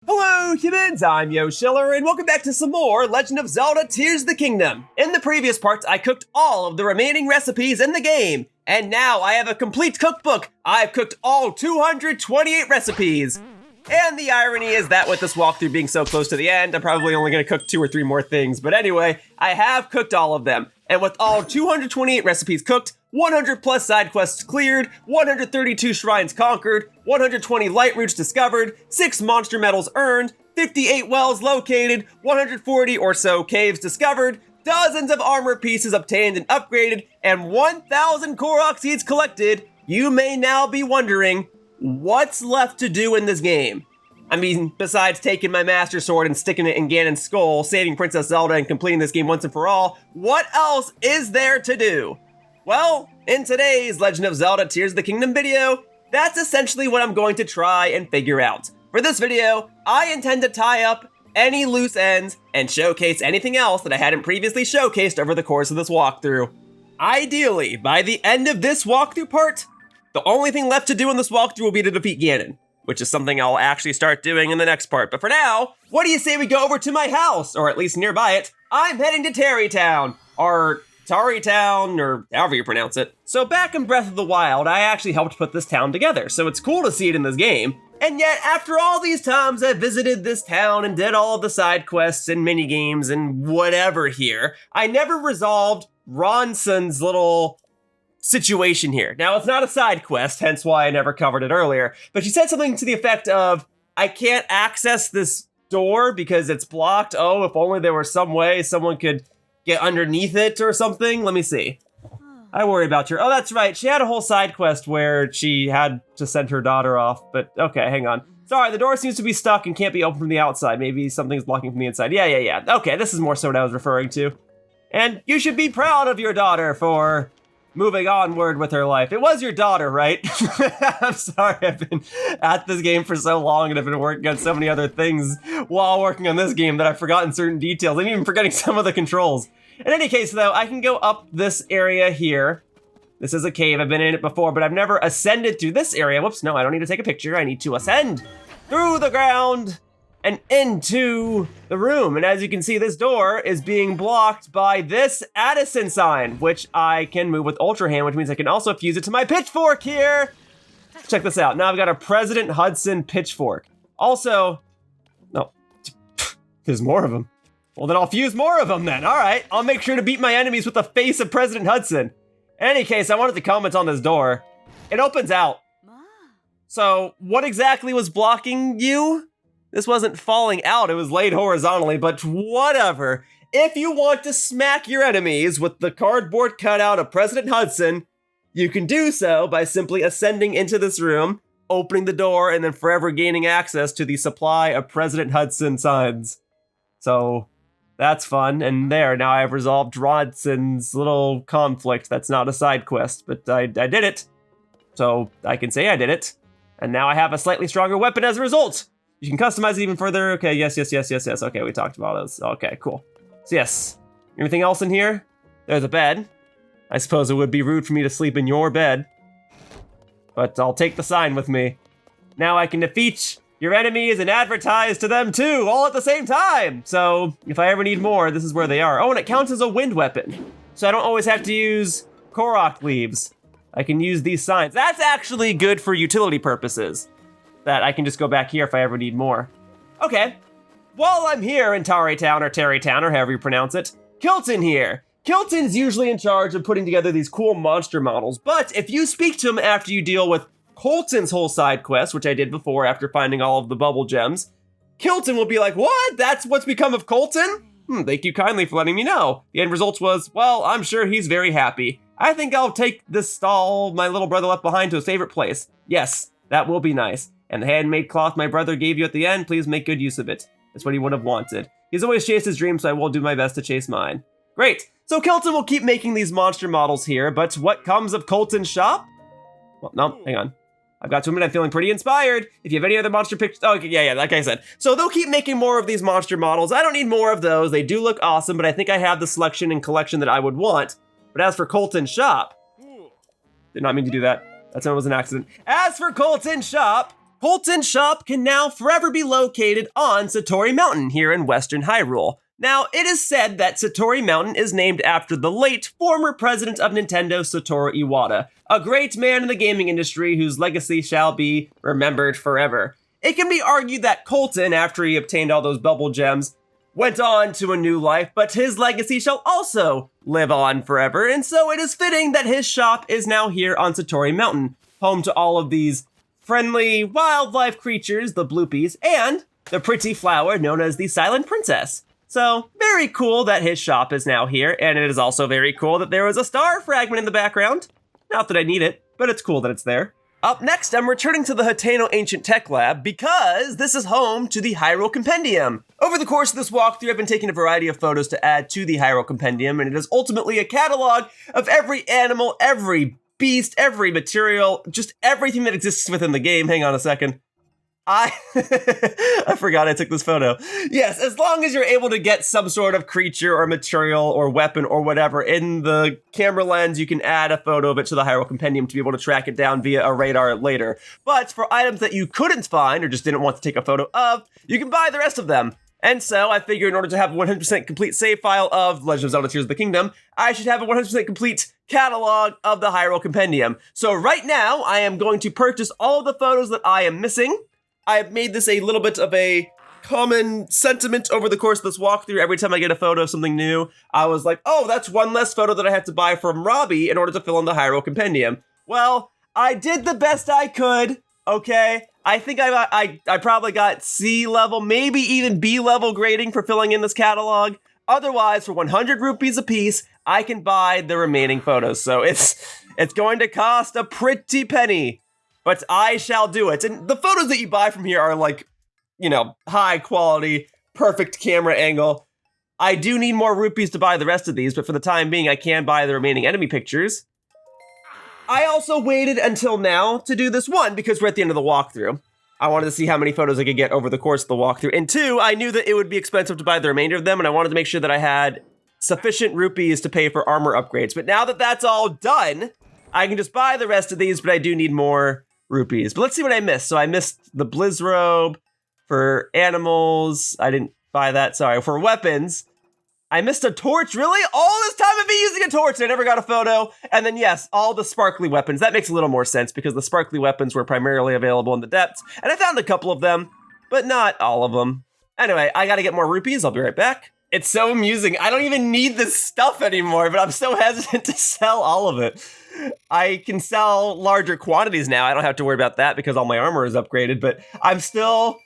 Hello humans, I'm Yoshiller, and welcome back to some more Legend of Zelda Tears of the Kingdom. In the previous parts, I cooked all of the remaining recipes in the game, and now I have a complete cookbook. I've cooked all 228 recipes. And the irony is that with this walkthrough being so close to the end, I'm probably only going to cook 2 or 3 more things. But anyway, I have cooked all of them. And with all 228 recipes cooked, 100 plus side quests cleared, 132 shrines conquered, 120 light roots discovered, 6 monster medals earned, 58 wells located, 140 or so caves discovered, dozens of armor pieces obtained and upgraded, and 1,000 Korok seeds collected, you may now be wondering, what's left to do in this game? I mean, besides taking my Master Sword and sticking it in Ganon's skull, saving Princess Zelda, and completing this game once and for all, what else is there to do? Well, in today's Legend of Zelda Tears of the Kingdom video, that's essentially what I'm going to try and figure out. For this video, I intend to tie up any loose ends and showcase anything else that I hadn't previously showcased over the course of this walkthrough. Ideally, by the end of this walkthrough part, the only thing left to do in this walkthrough will be to defeat Ganon, which is something I'll actually start doing in the next part. But for now, what do you say we go over to my house, or at least nearby it? I'm heading to Tarrey Town, or Tarrey Town, or however you pronounce it. So back in Breath of the Wild, I actually helped put this town together, so it's cool to see it in this game. And yet, after all these times I visited this town and did all of the side quests and minigames and whatever here, I never resolved Rhondson's little situation here. Now, it's not a side quest, hence why I never covered it earlier, but she said something to the effect of, I can't access this door because it's blocked. Oh, if only there were some way someone could get underneath it or something. Let me see. I worry about her. Oh, that's right. She had a whole side quest where she had to send her daughter off, but okay, hang on. Sorry, the door seems to be stuck and can't be opened from the outside. Maybe something's blocking from the inside. Yeah. Okay, this is more so what I was referring to. And you should be proud of your daughter for moving onward with her life. It was your daughter, right? I'm sorry, I've been at this game for so long and I've been working on so many other things while working on this game that I've forgotten certain details. I'm even forgetting some of the controls. In any case, though, I can go up this area here. This is a cave. I've been in it before, but I've never ascended through this area. Whoops, no, I don't need to take a picture. I need to ascend through the ground and into the room. And as you can see, this door is being blocked by this Addison sign, which I can move with Ultra Hand, which means I can also fuse it to my pitchfork here. Check this out. Now I've got a President Hudson pitchfork. Also, no, there's more of them. Well, then I'll fuse more of them then. All right, I'll make sure to beat my enemies with the face of President Hudson. In any case, I wanted to comment on this door. It opens out. So what exactly was blocking you? This wasn't falling out, it was laid horizontally, but whatever. If you want to smack your enemies with the cardboard cutout of President Hudson, you can do so by simply ascending into this room, opening the door, and then forever gaining access to the supply of President Hudson signs. So that's fun, and there, now I've resolved Rhodson's little conflict. That's not a side quest, but I did it. So I can say I did it. And now I have a slightly stronger weapon as a result. You can customize it even further. Okay, yes. Okay, we talked about those. Okay, cool. So yes, anything else in here? There's a bed. I suppose it would be rude for me to sleep in your bed, but I'll take the sign with me. Now I can defeat your enemies and advertise to them too, all at the same time. So if I ever need more, this is where they are. Oh, and it counts as a wind weapon. So I don't always have to use Korok leaves. I can use these signs. That's actually good for utility purposes, that I can just go back here if I ever need more. Okay, while I'm here in Tarrey Town, or Tarrey Town, or however you pronounce it, Kilton here. Kilton's usually in charge of putting together these cool monster models, but if you speak to him after you deal with Kolton's whole side quest, which I did before after finding all of the bubble gems, Kilton will be like, what? That's what's become of Kolton? Thank you kindly for letting me know. The end result was, well, I'm sure he's very happy. I think I'll take this stall my little brother left behind to his favorite place. Yes, that will be nice. And the handmade cloth my brother gave you at the end, please make good use of it. That's what he would have wanted. He's always chased his dreams, so I will do my best to chase mine. Great. So Kilton will keep making these monster models here, but what comes of Kolton's shop? Well, no, hang on. I've got to admit I'm feeling pretty inspired. If you have any other monster pictures, oh, okay, yeah, like I said. So they'll keep making more of these monster models. I don't need more of those. They do look awesome, but I think I have the selection and collection that I would want. But as for Kolton's shop, did not mean to do that. That was an accident. As for Kolton's shop, Kolton shop can now forever be located on Satori Mountain here in Western Hyrule. Now, it is said that Satori Mountain is named after the late former president of Nintendo, Satoru Iwata, a great man in the gaming industry whose legacy shall be remembered forever. It can be argued that Kolton, after he obtained all those bubble gems, went on to a new life, but his legacy shall also live on forever, and so it is fitting that his shop is now here on Satori Mountain, home to all of these friendly wildlife creatures, the bloopies, and the pretty flower known as the Silent Princess. So, very cool that his shop is now here, and it is also very cool that there was a star fragment in the background. Not that I need it, but it's cool that it's there. Up next, I'm returning to the Hateno Ancient Tech Lab because this is home to the Hyrule Compendium. Over the course of this walkthrough, I've been taking a variety of photos to add to the Hyrule Compendium, and it is ultimately a catalog of every animal, every beast, every material, just everything that exists within the game. Hang on a second. I forgot I took this photo. Yes, as long as you're able to get some sort of creature or material or weapon or whatever in the camera lens, you can add a photo of it to the Hyrule Compendium to be able to track it down via a radar later. But for items that you couldn't find or just didn't want to take a photo of, you can buy the rest of them. And so I figure in order to have a 100% complete save file of Legend of Zelda Tears of the Kingdom, I should have a 100% complete catalog of the Hyrule Compendium. So right now, I am going to purchase all of the photos that I am missing. I've made this a little bit of a common sentiment over the course of this walkthrough. Every time I get a photo of something new, I was like, oh, that's one less photo that I have to buy from Robbie in order to fill in the Hyrule Compendium. Well, I did the best I could, okay? I think I probably got C level, maybe even B level grading for filling in this catalog. Otherwise, for 100 rupees a piece, I can buy the remaining photos. So it's going to cost a pretty penny. But I shall do it. And the photos that you buy from here are like, high quality, perfect camera angle. I do need more rupees to buy the rest of these, but for the time being, I can buy the remaining enemy pictures. I also waited until now to do this, one, because we're at the end of the walkthrough. I wanted to see how many photos I could get over the course of the walkthrough. And two, I knew that it would be expensive to buy the remainder of them, and I wanted to make sure that I had sufficient rupees to pay for armor upgrades. But now that that's all done, I can just buy the rest of these, but I do need more rupees. But let's see what I missed. So I missed the Blizz Robe for animals. I didn't buy that. Sorry. For weapons, I missed a torch. Really? All this time I've been using a torch and I never got a photo. And then yes, all the sparkly weapons. That makes a little more sense because the sparkly weapons were primarily available in the depths. And I found a couple of them, but not all of them. Anyway, I gotta get more rupees. I'll be right back. It's so amusing. I don't even need this stuff anymore, but I'm so hesitant to sell all of it. I can sell larger quantities now. I don't have to worry about that because all my armor is upgraded, but I'm still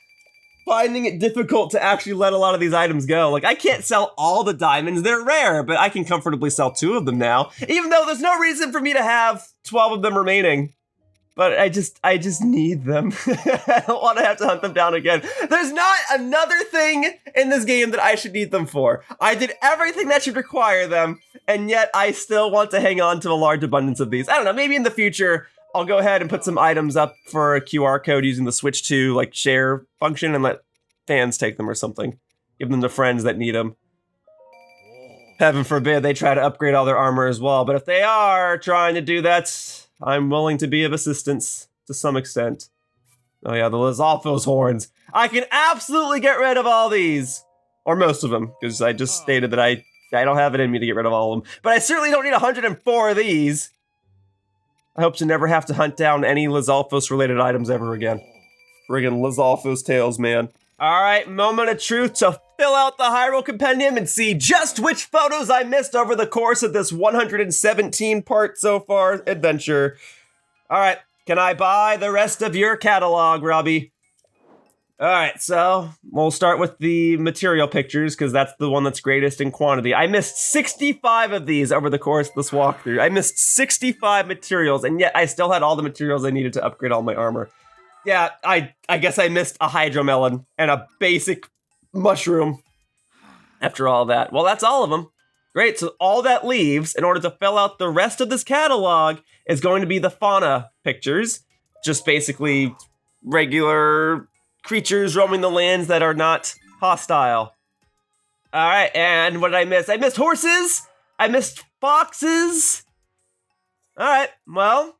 finding it difficult to actually let a lot of these items go. Like, I can't sell all the diamonds. They're rare, but I can comfortably sell 2 of them now, even though there's no reason for me to have 12 of them remaining. But I just need them. I don't want to have to hunt them down again. There's not another thing in this game that I should need them for. I did everything that should require them, and yet I still want to hang on to a large abundance of these. I don't know, maybe in the future, I'll go ahead and put some items up for a QR code using the Switch to share function and let fans take them or something. Give them to friends that need them. Heaven forbid they try to upgrade all their armor as well, but if they are trying to do that, I'm willing to be of assistance to some extent. Oh yeah, the Lizalfo's horns. I can absolutely get rid of all these. Or most of them, because I just stated that I don't have it in me to get rid of all of them. But I certainly don't need 104 of these. I hope to never have to hunt down any Lizalfos related items ever again. Friggin' Lizalfos tails, man. Alright, moment of truth to fill out the Hyrule Compendium and see just which photos I missed over the course of this 117 part so far adventure. Alright, can I buy the rest of your catalog, Robbie? Alright, so we'll start with the material pictures because that's the one that's greatest in quantity. I missed 65 of these over the course of this walkthrough. I missed 65 materials, and yet I still had all the materials I needed to upgrade all my armor. Yeah, I guess I missed a hydromelon and a basic mushroom after all that. Well, that's all of them. Great, so all that leaves, in order to fill out the rest of this catalog, is going to be the fauna pictures. Just basically regular creatures roaming the lands that are not hostile. Alright, and what did I miss? I missed horses! I missed foxes! Alright, well,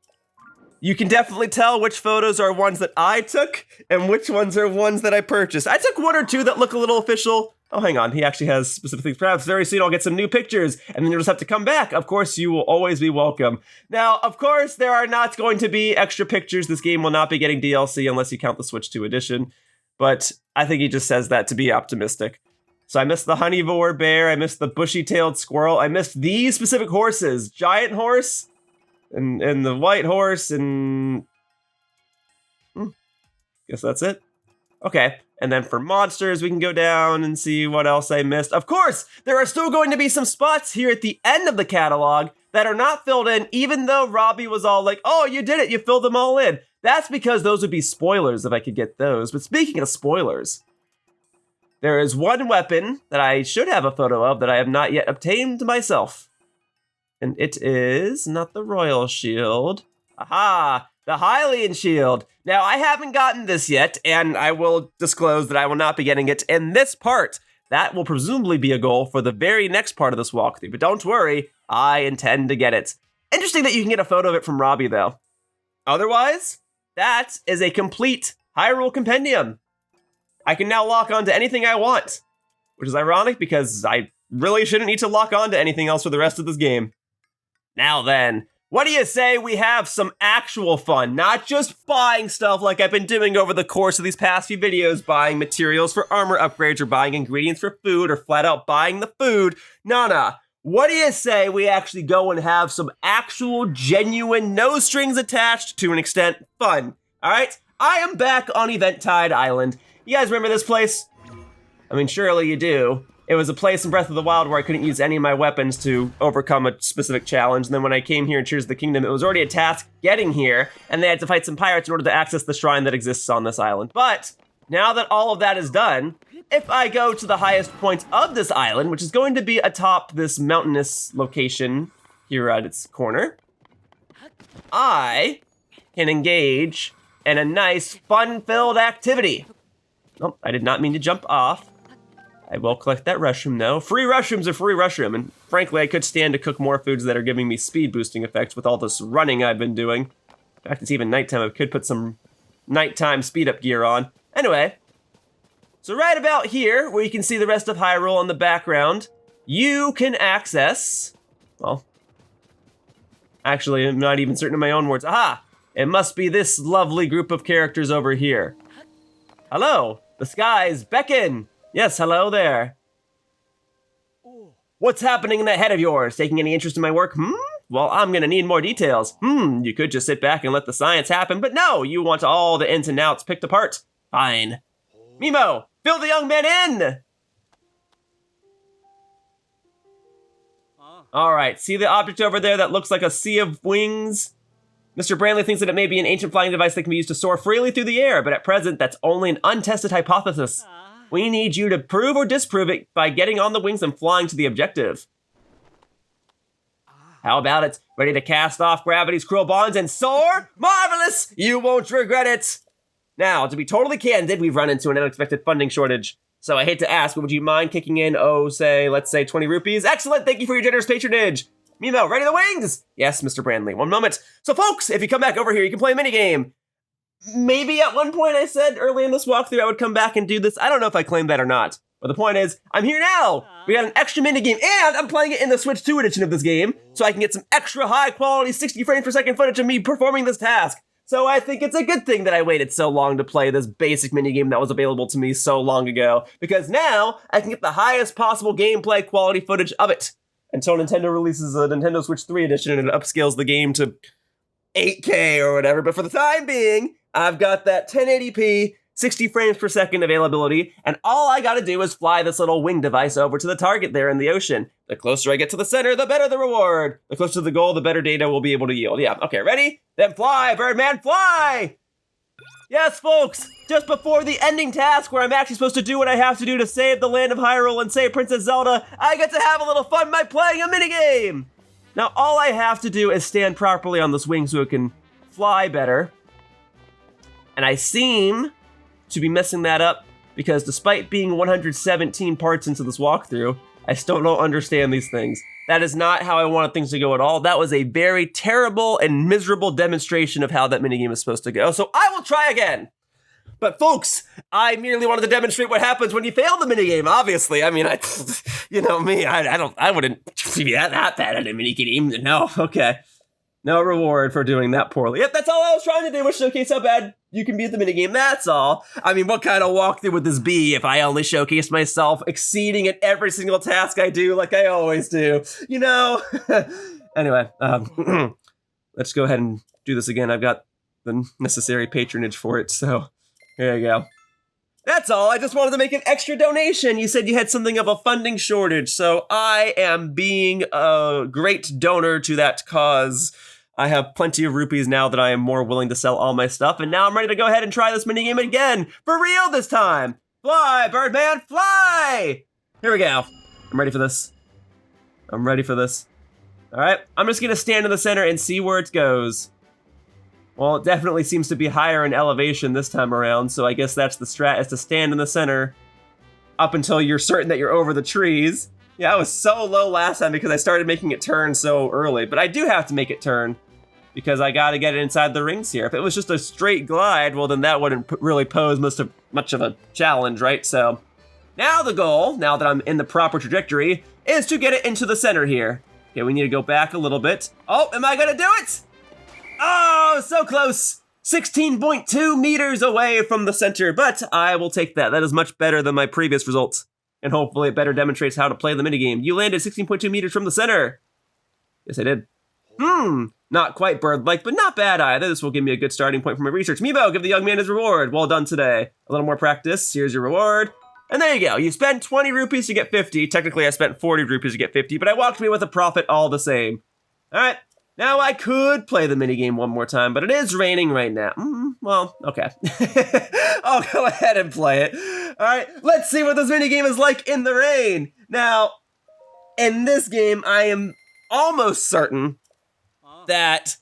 You can definitely tell which photos are ones that I took and which ones are ones that I purchased. I took 1 or 2 that look a little official. Oh, hang on. He actually has specific things. Perhaps very soon I'll get some new pictures, and then you'll just have to come back. Of course, you will always be welcome. Now, of course, there are not going to be extra pictures. This game will not be getting DLC unless you count the Switch 2 edition. But I think he just says that to be optimistic. So I missed the honeivore bear. I missed the bushy-tailed squirrel. I missed these specific horses. Giant horse and the white horse and... guess that's it. Okay. And then for monsters, we can go down and see what else I missed. Of course, there are still going to be some spots here at the end of the catalog that are not filled in, even though Robbie was all like, oh, you did it, you filled them all in. That's because those would be spoilers if I could get those. But speaking of spoilers, there is one weapon that I should have a photo of that I have not yet obtained myself. And it is not the Royal Shield. Aha! The Hylian Shield. Now, I haven't gotten this yet, and I will disclose that I will not be getting it in this part. That will presumably be a goal for the very next part of this walkthrough, but don't worry, I intend to get it. Interesting that you can get a photo of it from Robbie, though. Otherwise, that is a complete Hyrule Compendium. I can now lock on to anything I want, which is ironic because I really shouldn't need to lock on to anything else for the rest of this game. Now then, what do you say we have some actual fun, not just buying stuff like I've been doing over the course of these past few videos, buying materials for armor upgrades or buying ingredients for food or flat out buying the food. Nah. What do you say we actually go and have some actual, genuine, no strings attached to an extent fun? All right, I am back on Eventide Island. You guys remember this place? I mean, surely you do. It was a place in Breath of the Wild where I couldn't use any of my weapons to overcome a specific challenge. And then when I came here in Tears of the Kingdom, it was already a task getting here, and they had to fight some pirates in order to access the shrine that exists on this island. But now that all of that is done, if I go to the highest point of this island, which is going to be atop this mountainous location here at its corner, I can engage in a nice, fun-filled activity. Oh, I did not mean to jump off. I will collect that mushroom, though. Free mushroom's a free mushroom, and frankly, I could stand to cook more foods that are giving me speed-boosting effects with all this running I've been doing. In fact, it's even nighttime. I could put some nighttime speed-up gear on. Anyway, so right about here, where you can see the rest of Hyrule in the background, you can access... Well, actually, I'm not even certain of my own words. Aha! It must be this lovely group of characters over here. Hello, the skies beckon. Yes, hello there. What's happening in that head of yours? Taking any interest in my work? Well, I'm gonna need more details. You could just sit back and let the science happen, but no, you want all the ins and outs picked apart. Fine. Mimo, fill the young man in! All right, see the object over there that looks like a sea of wings? Mr. Brandley thinks that it may be an ancient flying device that can be used to soar freely through the air, but at present, that's only an untested hypothesis. We need you to prove or disprove it by getting on the wings and flying to the objective. How about it? Ready to cast off gravity's cruel bonds and soar? Marvelous! You won't regret it! Now, to be totally candid, we've run into an unexpected funding shortage. So I hate to ask, but would you mind kicking in, let's say 20 rupees? Excellent, thank you for your generous patronage. Mimo, ready the wings? Yes, Mr. Brandley, one moment. So folks, if you come back over here, you can play a minigame. Maybe at one point I said early in this walkthrough I would come back and do this. I don't know if I claimed that or not. But the point is, I'm here now! We got an extra minigame, and I'm playing it in the Switch 2 edition of this game, so I can get some extra high-quality 60 frames per second footage of me performing this task. So I think it's a good thing that I waited so long to play this basic minigame that was available to me so long ago, because now I can get the highest possible gameplay quality footage of it. Until Nintendo releases a Nintendo Switch 3 edition and it upscales the game to 8K or whatever, but for the time being, I've got that 1080p, 60 frames per second availability, and all I gotta do is fly this little wing device over to the target there in the ocean. The closer I get to the center, the better the reward. The closer to the goal, the better data we'll be able to yield. Yeah, okay, ready? Then fly, Birdman, fly! Yes, folks, just before the ending task where I'm actually supposed to do what I have to do to save the land of Hyrule and save Princess Zelda, I get to have a little fun by playing a minigame! Now, all I have to do is stand properly on this wing so it can fly better. And I seem to be messing that up because despite being 117 parts into this walkthrough, I still don't understand these things. That is not how I wanted things to go at all. That was a very terrible and miserable demonstration of how that minigame is supposed to go. So I will try again. But folks, I merely wanted to demonstrate what happens when you fail the minigame, obviously. I mean, you know me, I wouldn't be that bad at a minigame. No, okay. No reward for doing that poorly. Yep, that's all I was trying to do, was showcase how bad you can be at the minigame, that's all. I mean, what kind of walkthrough would this be if I only showcased myself exceeding at every single task I do like I always do? You know? Anyway, let's go ahead and do this again. I've got the necessary patronage for it, so here you go. That's all. I just wanted to make an extra donation. You said you had something of a funding shortage, so I am being a great donor to that cause. I have plenty of rupees now that I am more willing to sell all my stuff, and now I'm ready to go ahead and try this minigame again. For real this time. Fly, Birdman, fly! Here we go. I'm ready for this. I'm ready for this. All right, I'm just gonna stand in the center and see where it goes. Well, it definitely seems to be higher in elevation this time around, so I guess that's the strat, is to stand in the center up until you're certain that you're over the trees. Yeah, I was so low last time because I started making it turn so early, but I do have to make it turn because I gotta get it inside the rings here. If it was just a straight glide, well then that wouldn't really pose much of a challenge, right? So now the goal, now that I'm in the proper trajectory, is to get it into the center here. Okay, we need to go back a little bit. Oh, am I gonna do it? Oh, so close! 16.2 meters away from the center, but I will take that. That is much better than my previous results, and hopefully it better demonstrates how to play the minigame. You landed 16.2 meters from the center. Yes, I did. Not quite bird-like, but not bad either. This will give me a good starting point for my research. Meebo, give the young man his reward. Well done today. A little more practice. Here's your reward. And there you go. You spent 20 rupees to get 50. Technically, I spent 40 rupees to get 50, but I walked away with a profit all the same. All right. Now, I could play the minigame one more time, but it is raining right now. Well, okay. I'll go ahead and play it. All right, let's see what this minigame is like in the rain. Now, in this game, I am almost certain that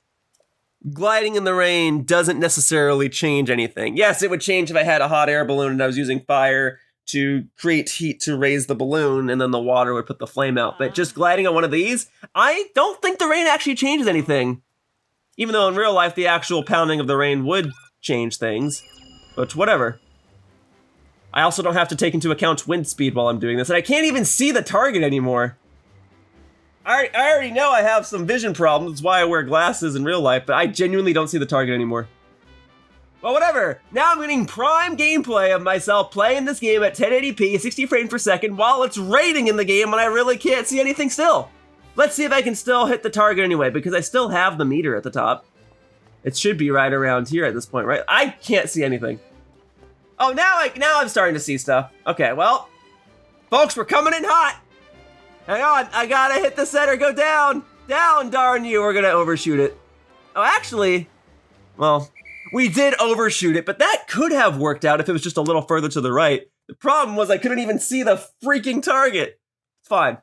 gliding in the rain doesn't necessarily change anything. Yes, it would change if I had a hot air balloon and I was using fire to create heat to raise the balloon, and then the water would put the flame out. But just gliding on one of these, I don't think the rain actually changes anything. Even though in real life, the actual pounding of the rain would change things. But whatever. I also don't have to take into account wind speed while I'm doing this, and I can't even see the target anymore. I already know I have some vision problems, that's why I wear glasses in real life, but I genuinely don't see the target anymore. Well, whatever. Now I'm getting prime gameplay of myself playing this game at 1080p, 60 frames per second, while it's raining in the game and I really can't see anything still. Let's see if I can still hit the target anyway, because I still have the meter at the top. It should be right around here at this point, right? I can't see anything. Oh, now I'm starting to see stuff. Okay, well, folks, we're coming in hot. Hang on, I gotta hit the center, go down. Down, darn you, we're gonna overshoot it. Oh, actually, well, we did overshoot it, but that could have worked out if it was just a little further to the right. The problem was I couldn't even see the freaking target. It's fine.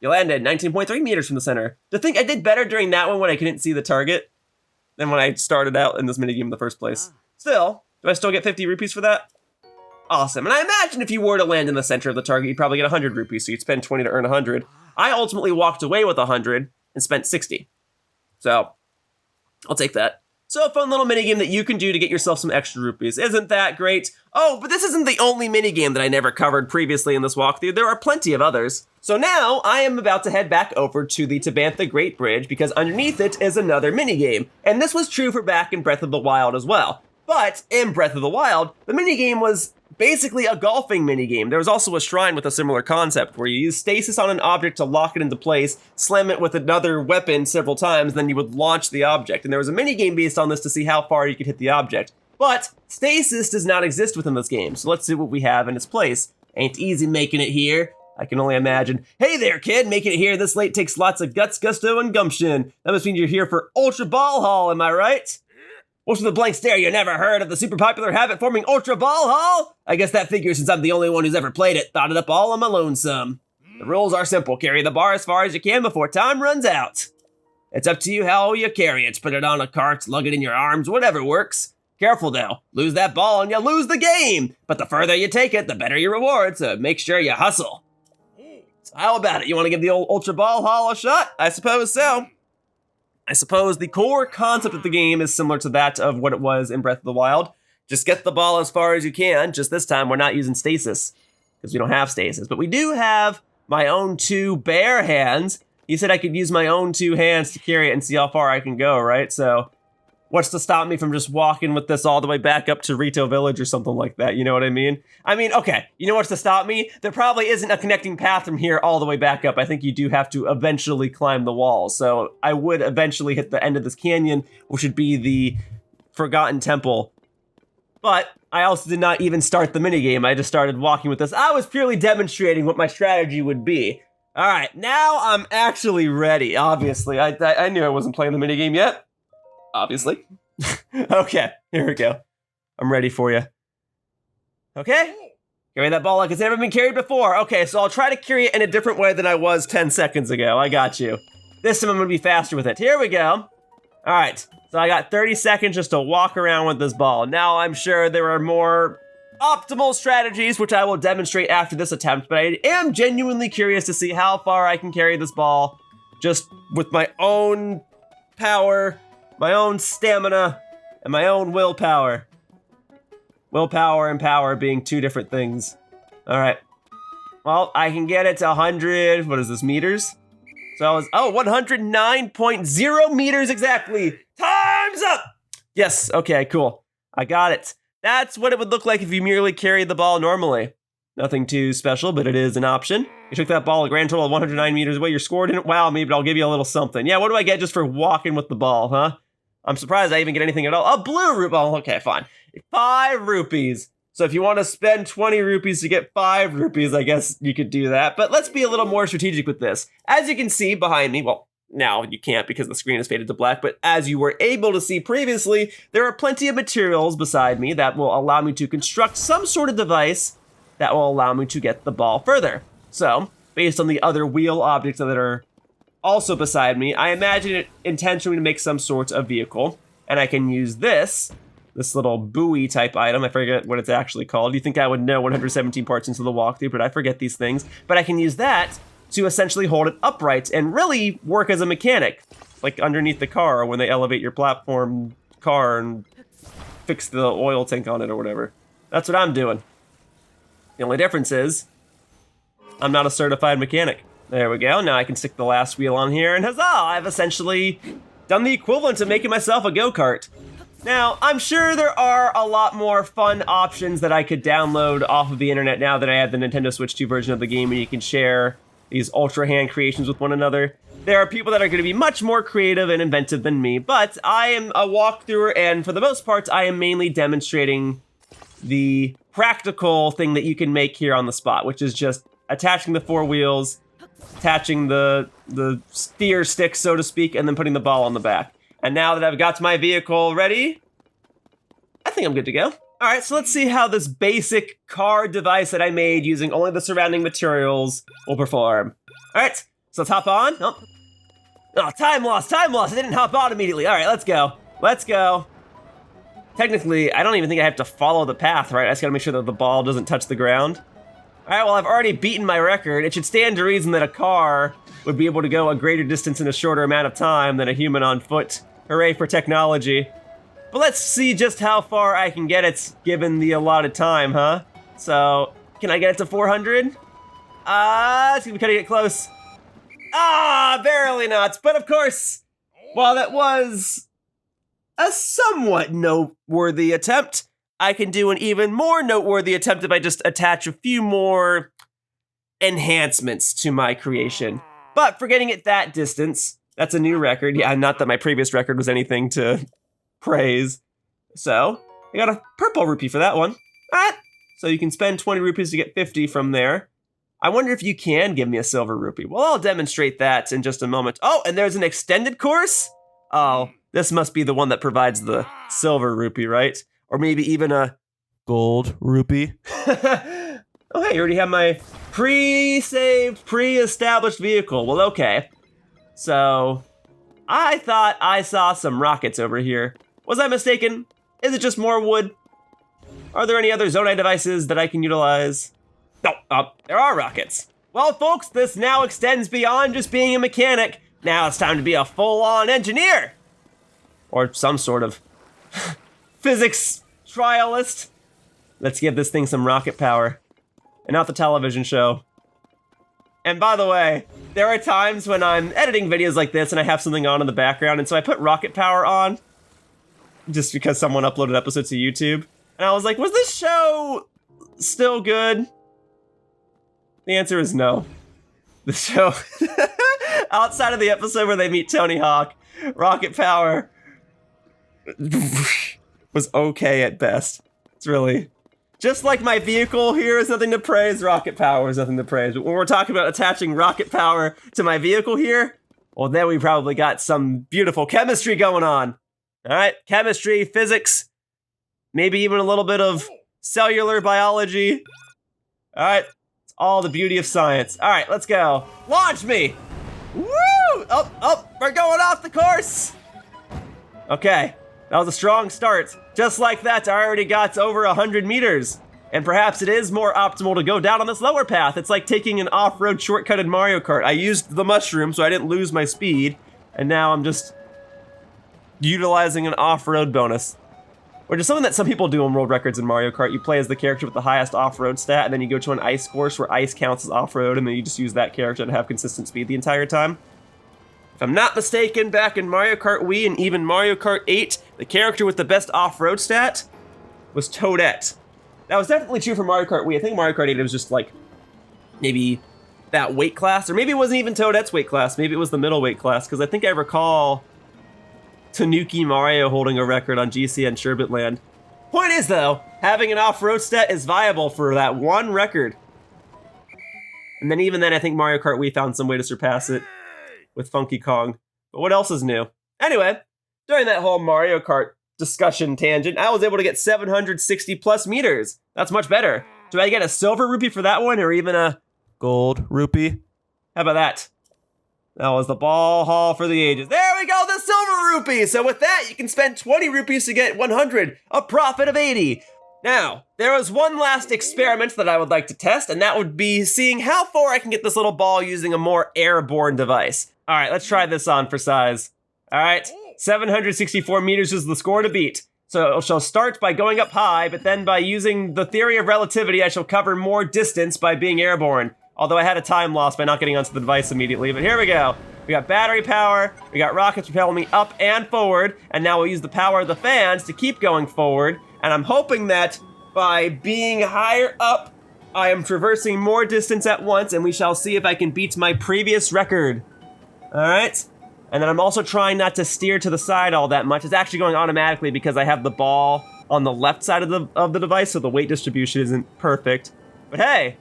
You landed 19.3 meters from the center. To think I did better during that one when I couldn't see the target than when I started out in this minigame in the first place. Still, do I still get 50 rupees for that? Awesome. And I imagine if you were to land in the center of the target, you'd probably get 100 rupees, so you'd spend 20 to earn 100. I ultimately walked away with 100 and spent 60. So, I'll take that. So a fun little minigame that you can do to get yourself some extra rupees. Isn't that great? Oh, but this isn't the only minigame that I never covered previously in this walkthrough. There are plenty of others. So now I am about to head back over to the Tabantha Great Bridge because underneath it is another minigame. And this was true for back in Breath of the Wild as well. But in Breath of the Wild, the minigame was basically a golfing minigame. There was also a shrine with a similar concept where you use stasis on an object to lock it into place, slam it with another weapon several times, then you would launch the object. And there was a minigame based on this to see how far you could hit the object. But stasis does not exist within this game, so let's see what we have in its place. Ain't easy making it here. I can only imagine. Hey there, kid, making it here this late takes lots of guts, gusto, and gumption. That must mean you're here for Ultra Ball Haul, am I right? What's with the blank stare? You never heard of the super popular habit-forming Ultra Ball Haul? I guess that figures since I'm the only one who's ever played it. Thought it up all on my lonesome. The rules are simple. Carry the bar as far as you can before time runs out. It's up to you how you carry it. Put it on a cart, lug it in your arms, whatever works. Careful though. Lose that ball and you lose the game. But the further you take it, the better your reward, so make sure you hustle. So how about it? You want to give the old Ultra Ball Haul a shot? I suppose so. I suppose the core concept of the game is similar to that of what it was in Breath of the Wild. Just get the ball as far as you can. Just this time, we're not using stasis, because we don't have stasis. But we do have my own 2 bare hands. You said I could use my own 2 hands to carry it and see how far I can go, right? So what's to stop me from just walking with this all the way back up to Rito Village or something like that? You know what I mean? I mean, okay, you know what's to stop me? There probably isn't a connecting path from here all the way back up. I think you do have to eventually climb the wall. So I would eventually hit the end of this canyon, which would be the Forgotten Temple. But I also did not even start the minigame. I just started walking with this. I was purely demonstrating what my strategy would be. All right, now I'm actually ready, obviously. I knew I wasn't playing the minigame yet. Obviously. Okay, here we go. I'm ready for you. Okay? Carry that ball like it's never been carried before. Okay, so I'll try to carry it in a different way than I was 10 seconds ago. I got you. This time I'm gonna be faster with it. Here we go. All right, so I got 30 seconds just to walk around with this ball. Now I'm sure there are more optimal strategies, which I will demonstrate after this attempt, but I am genuinely curious to see how far I can carry this ball just with my own power, my own stamina, and my own willpower. Willpower and power being 2 different things. All right. Well, I can get it to 100, what is this, meters? So I was, 109.0 meters exactly. Time's up! Yes, okay, cool. I got it. That's what it would look like if you merely carried the ball normally. Nothing too special, but it is an option. You took that ball a grand total of 109 meters away. You're scored in it. Wow, me, but I'll give you a little something. Yeah, what do I get just for walking with the ball, huh? I'm surprised I even get anything at all. A blue rupee. Oh, okay, fine. 5 rupees. So if you want to spend 20 rupees to get 5 rupees, I guess you could do that. But let's be a little more strategic with this. As you can see behind me, well, now you can't because the screen is faded to black, but as you were able to see previously, there are plenty of materials beside me that will allow me to construct some sort of device that will allow me to get the ball further. So, based on the other wheel objects that are also beside me, I imagine it intentionally to make some sort of vehicle, and I can use this little buoy type item. I forget what it's actually called. You think I would know 117 parts into the walkthrough, but I forget these things. But I can use that to essentially hold it upright and really work as a mechanic, like underneath the car when they elevate your platform car and fix the oil tank on it or whatever. That's what I'm doing. The only difference is I'm not a certified mechanic. There we go. Now I can stick the last wheel on here, and huzzah! I've essentially done the equivalent of making myself a go-kart. Now, I'm sure there are a lot more fun options that I could download off of the internet now that I have the Nintendo Switch 2 version of the game, and you can share these Ultra Hand creations with one another. There are people that are going to be much more creative and inventive than me, but I am a walkthrough, and for the most part, I am mainly demonstrating the practical thing that you can make here on the spot, which is just attaching the 4 wheels, attaching the steer stick, so to speak, and then putting the ball on the back. And now that I've got my vehicle ready, I think I'm good to go. All right, so let's see how this basic car device that I made using only the surrounding materials will perform. All right, so let's hop on. Oh, time loss. I didn't hop on immediately. All right, let's go. Technically, I don't even think I have to follow the path, right? I just gotta make sure that the ball doesn't touch the ground. All right, well, I've already beaten my record. It should stand to reason that a car would be able to go a greater distance in a shorter amount of time than a human on foot. Hooray for technology. But let's see just how far I can get it given the allotted time, huh? So, can I get it to 400? It's gonna be cutting it close. Barely not. But of course, while that was a somewhat noteworthy attempt, I can do an even more noteworthy attempt if I just attach a few more enhancements to my creation. But for getting it that distance, that's a new record. Yeah, not that my previous record was anything to praise. So, I got a purple rupee for that one. All right. So you can spend 20 rupees to get 50 from there. I wonder if you can give me a silver rupee. Well, I'll demonstrate that in just a moment. Oh, and there's an extended course? Oh, this must be the one that provides the silver rupee, right? Or maybe even a gold rupee. Oh, hey, you already have my pre-saved, pre-established vehicle. Well, okay. So, I thought I saw some rockets over here. Was I mistaken? Is it just more wood? Are there any other Zonai devices that I can utilize? No, there are rockets. Well, folks, this now extends beyond just being a mechanic. Now it's time to be a full-on engineer. Or some sort of physics trialist. Let's give this thing some rocket power. And not the television show. And by the way, there are times when I'm editing videos like this and I have something on in the background, and so I put rocket power on just because someone uploaded episodes to YouTube. And I was like, was this show still good? The answer is no. The show, outside of the episode where they meet Tony Hawk, rocket power was okay at best. It's really... Just like my vehicle here is nothing to praise, rocket power is nothing to praise. But when we're talking about attaching rocket power to my vehicle here, well, then we probably got some beautiful chemistry going on. All right, chemistry, physics, maybe even a little bit of cellular biology. All right, it's all the beauty of science. All right, let's go. Launch me! Woo! Oh, we're going off the course! Okay. That was a strong start. Just like that, I already got over 100 meters. And perhaps it is more optimal to go down on this lower path. It's like taking an off-road shortcut in Mario Kart. I used the mushroom so I didn't lose my speed. And now I'm just utilizing an off-road bonus. Which is something that some people do on world records in Mario Kart. You play as the character with the highest off-road stat, and then you go to an ice course where ice counts as off-road, and then you just use that character to have consistent speed the entire time. If I'm not mistaken, back in Mario Kart Wii and even Mario Kart 8, the character with the best off-road stat was Toadette. That was definitely true for Mario Kart Wii. I think Mario Kart 8 was just like, maybe that weight class, or maybe it wasn't even Toadette's weight class, maybe it was the middle weight class, because I think I recall Tanuki Mario holding a record on GCN Sherbet Land. Point is though, having an off-road stat is viable for that one record. And then even then, I think Mario Kart Wii found some way to surpass it with Funky Kong. But what else is new? Anyway, during that whole Mario Kart discussion tangent, I was able to get 760 plus meters. That's much better. Do I get a silver rupee for that one, or even a gold rupee? How about that? That was the ball haul for the ages. There we go, the silver rupee! So with that, you can spend 20 rupees to get 100, a profit of 80. Now, there was one last experiment that I would like to test, and that would be seeing how far I can get this little ball using a more airborne device. All right, let's try this on for size. All right, 764 meters is the score to beat. So I shall start by going up high, but then by using the theory of relativity, I shall cover more distance by being airborne. Although I had a time loss by not getting onto the device immediately, but here we go. We got battery power, we got rockets propelling me up and forward, and now we'll use the power of the fans to keep going forward. And I'm hoping that by being higher up, I am traversing more distance at once, and we shall see if I can beat my previous record. All right? And then I'm also trying not to steer to the side all that much. It's actually going automatically because I have the ball on the left side of the device, so the weight distribution isn't perfect. But hey,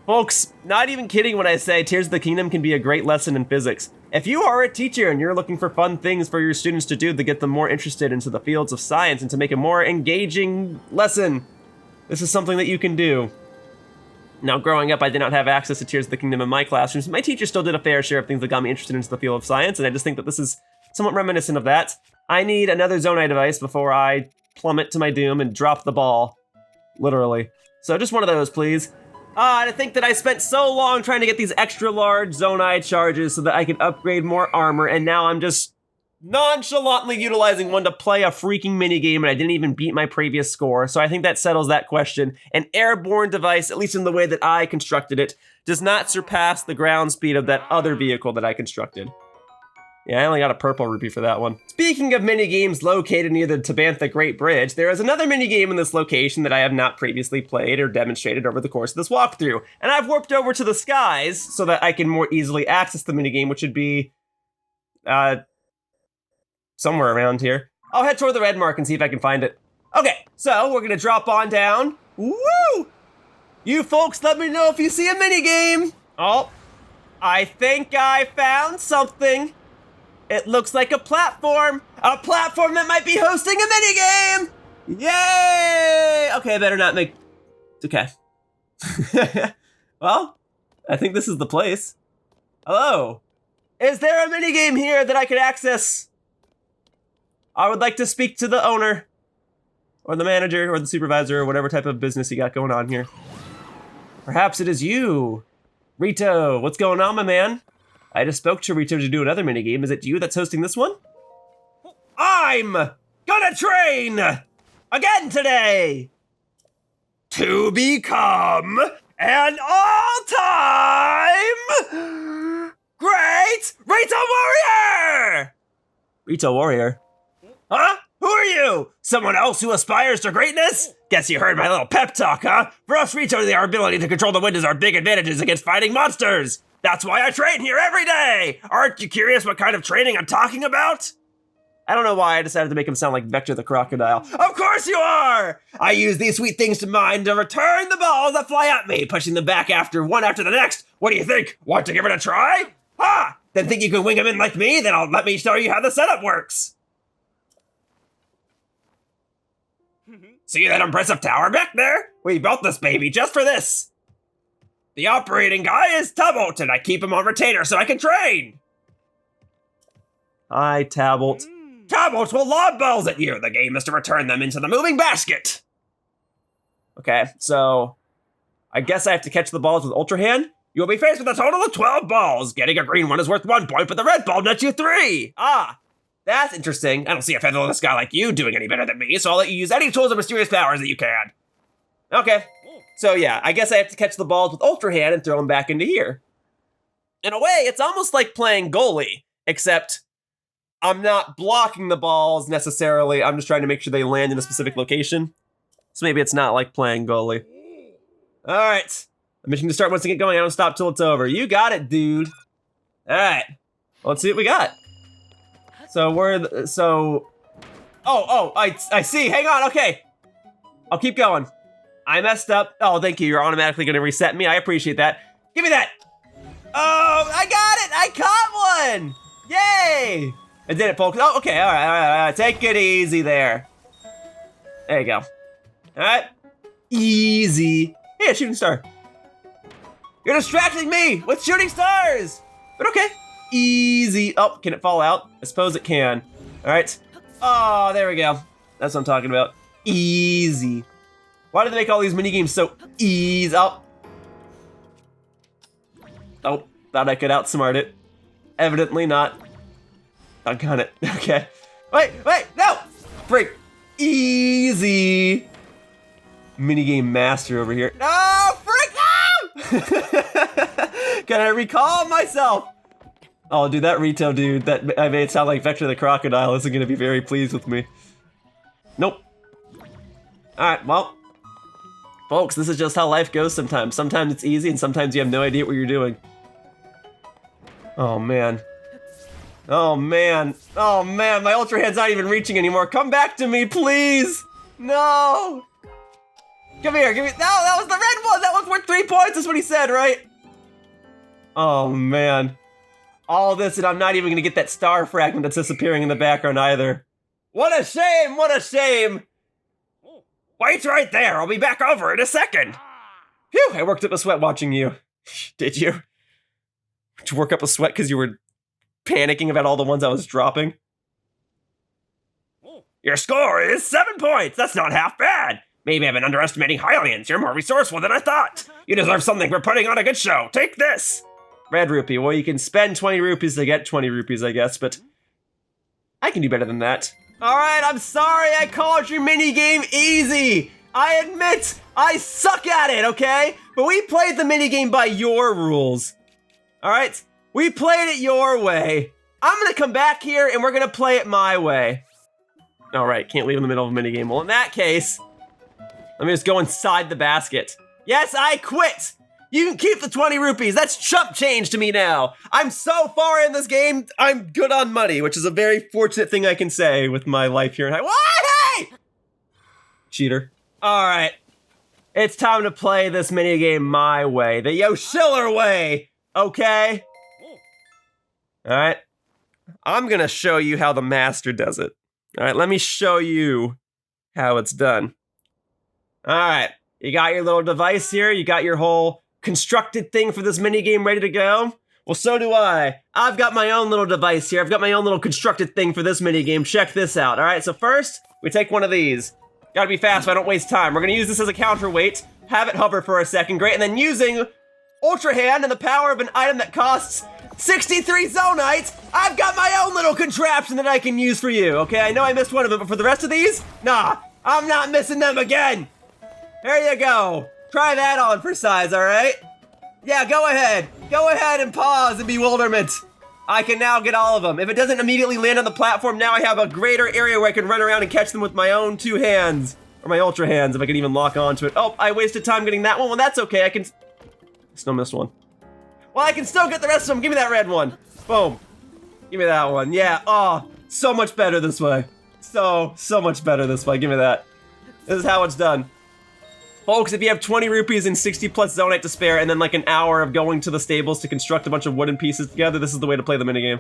folks, not even kidding when I say Tears of the Kingdom can be a great lesson in physics. If you are a teacher and you're looking for fun things for your students to do to get them more interested into the fields of science and to make a more engaging lesson, this is something that you can do. Now, growing up, I did not have access to Tears of the Kingdom in my classrooms. My teacher still did a fair share of things that got me interested into the field of science, and I just think that this is somewhat reminiscent of that. I need another Zonai device before I plummet to my doom and drop the ball. Literally. So just one of those, please. I think that I spent so long trying to get these extra large Zonai charges so that I could upgrade more armor, and now I'm just nonchalantly utilizing one to play a freaking minigame, and I didn't even beat my previous score, so I think that settles that question. An airborne device, at least in the way that I constructed it, does not surpass the ground speed of that other vehicle that I constructed. Yeah, I only got a purple rupee for that one. Speaking of minigames located near the Tabantha Great Bridge, there is another minigame in this location that I have not previously played or demonstrated over the course of this walkthrough, and I've warped over to the skies so that I can more easily access the minigame, which would be, somewhere around here. I'll head toward the red mark and see if I can find it. Okay, so we're gonna drop on down. Woo! You folks, let me know if you see a minigame. Oh, I think I found something. It looks like a platform that might be hosting a minigame. Yay! Okay, I better not make, okay. Well, I think this is the place. Hello. Is there a minigame here that I could access? I would like to speak to the owner, or the manager, or the supervisor, or whatever type of business you got going on here. Perhaps it is you, Rito, what's going on, my man? I just spoke to Rito to do another minigame. Is it you that's hosting this one? I'm gonna train again today to become an all-time great Rito Warrior! Rito Warrior? Huh? Who are you? Someone else who aspires to greatness? Guess you heard my little pep talk, huh? For us Rito, our ability to control the wind is our big advantages against fighting monsters. That's why I train here every day. Aren't you curious what kind of training I'm talking about? I don't know why I decided to make him sound like Vector the Crocodile. Of course you are! I use these sweet things to mine to return the balls that fly at me, pushing them back one after the next. What do you think? Want to give it a try? Ha! Then think you can wing them in like me? Then let me show you how the setup works. See that impressive tower back there? We built this baby just for this. The operating guy is Tabot, and I keep him on retainer so I can train. Hi, Tabot. Tabot will lob balls at you. The game is to return them into the moving basket. Okay, so I guess I have to catch the balls with Ultra Hand. You'll be faced with a total of 12 balls. Getting a green one is worth 1 point, but the red ball nets you 3. Ah, that's interesting. I don't see a featherless guy like you doing any better than me, so I'll let you use any tools or mysterious powers that you can. Okay, so yeah, I guess I have to catch the balls with Ultra Hand and throw them back into here. In a way, it's almost like playing goalie, except I'm not blocking the balls necessarily. I'm just trying to make sure they land in a specific location. So maybe it's not like playing goalie. All right, I'm just gonna start once I get going. I don't stop till it's over. You got it, dude. All right, let's see what we got. So I see. Hang on. Okay, I'll keep going. I messed up. Oh, thank you. You're automatically gonna reset me. I appreciate that. Give me that. Oh, I got it. I caught one. Yay. I did it, folks. Oh, okay. All right. Take it easy there. There you go. All right. Easy. Hey, a shooting star. You're distracting me with shooting stars. But okay. Easy. Oh, can it fall out? I suppose it can. All right. Oh, there we go. That's what I'm talking about. Easy. Why do they make all these minigames so easy? Oh, thought I could outsmart it. Evidently not. I got it. Okay. Wait, no! Freak. Easy. Minigame master over here. No, freak, no! Can I recall myself? Oh, dude, that Rito dude that I made it sound like Vector the Crocodile isn't gonna be very pleased with me. Nope. Alright, well. Folks, this is just how life goes sometimes. Sometimes it's easy and sometimes you have no idea what you're doing. Oh, man. Oh, man. Oh, man, my Ultra Hand's not even reaching anymore. Come back to me, please! No! Come here, give me- No, that was the red one! That one's worth 3 points, is what he said, right? Oh, man. All this, and I'm not even gonna get that star fragment that's disappearing in the background either. What a shame! What a shame! Wait right there, I'll be back over in a second! Phew, I worked up a sweat watching you. Did you? Did you work up a sweat because you were panicking about all the ones I was dropping? Your score is 7 points! That's not half bad! Maybe I've been underestimating Hylians. You're more resourceful than I thought! You deserve something for putting on a good show! Take this! Red rupee. Well, you can spend 20 rupees to get 20 rupees, I guess, but I can do better than that. Alright, I'm sorry I called your minigame easy! I admit, I suck at it, okay? But we played the minigame by your rules. Alright? We played it your way. I'm gonna come back here and we're gonna play it my way. Alright, can't leave in the middle of a minigame. Well, in that case, let me just go inside the basket. Yes, I quit! You can keep the 20 rupees. That's chump change to me now. I'm so far in this game, I'm good on money, which is a very fortunate thing I can say with my life here in What? Hey! Cheater. All right. It's time to play this minigame my way. The Yoshiller way. Okay? All right. I'm going to show you how the master does it. All right, let me show you how it's done. All right. You got your little device here. You got your whole constructed thing for this minigame ready to go? Well, so do I. I've got my own little device here. I've got my own little constructed thing for this minigame. Check this out. All right, so first, we take one of these. Gotta be fast so I don't waste time. We're gonna use this as a counterweight, have it hover for a second, great, and then using Ultra Hand and the power of an item that costs 63 Zonite, I've got my own little contraption that I can use for you, okay? I know I missed one of them, but for the rest of these, nah, I'm not missing them again. There you go. Try that on for size, all right? Yeah, go ahead. Go ahead and pause in bewilderment. I can now get all of them. If it doesn't immediately land on the platform, now I have a greater area where I can run around and catch them with my own 2 hands. Or my Ultra Hands, if I can even lock onto it. Oh, I wasted time getting that one. Well, that's okay. I can... Still missed one. Well, I can still get the rest of them. Give me that red one. Boom. Give me that one. Yeah. Oh, so much better this way. So much better this way. Give me that. This is how it's done. Folks, if you have 20 rupees and 60 plus Zonite to spare, and then like an hour of going to the stables to construct a bunch of wooden pieces together, this is the way to play the minigame.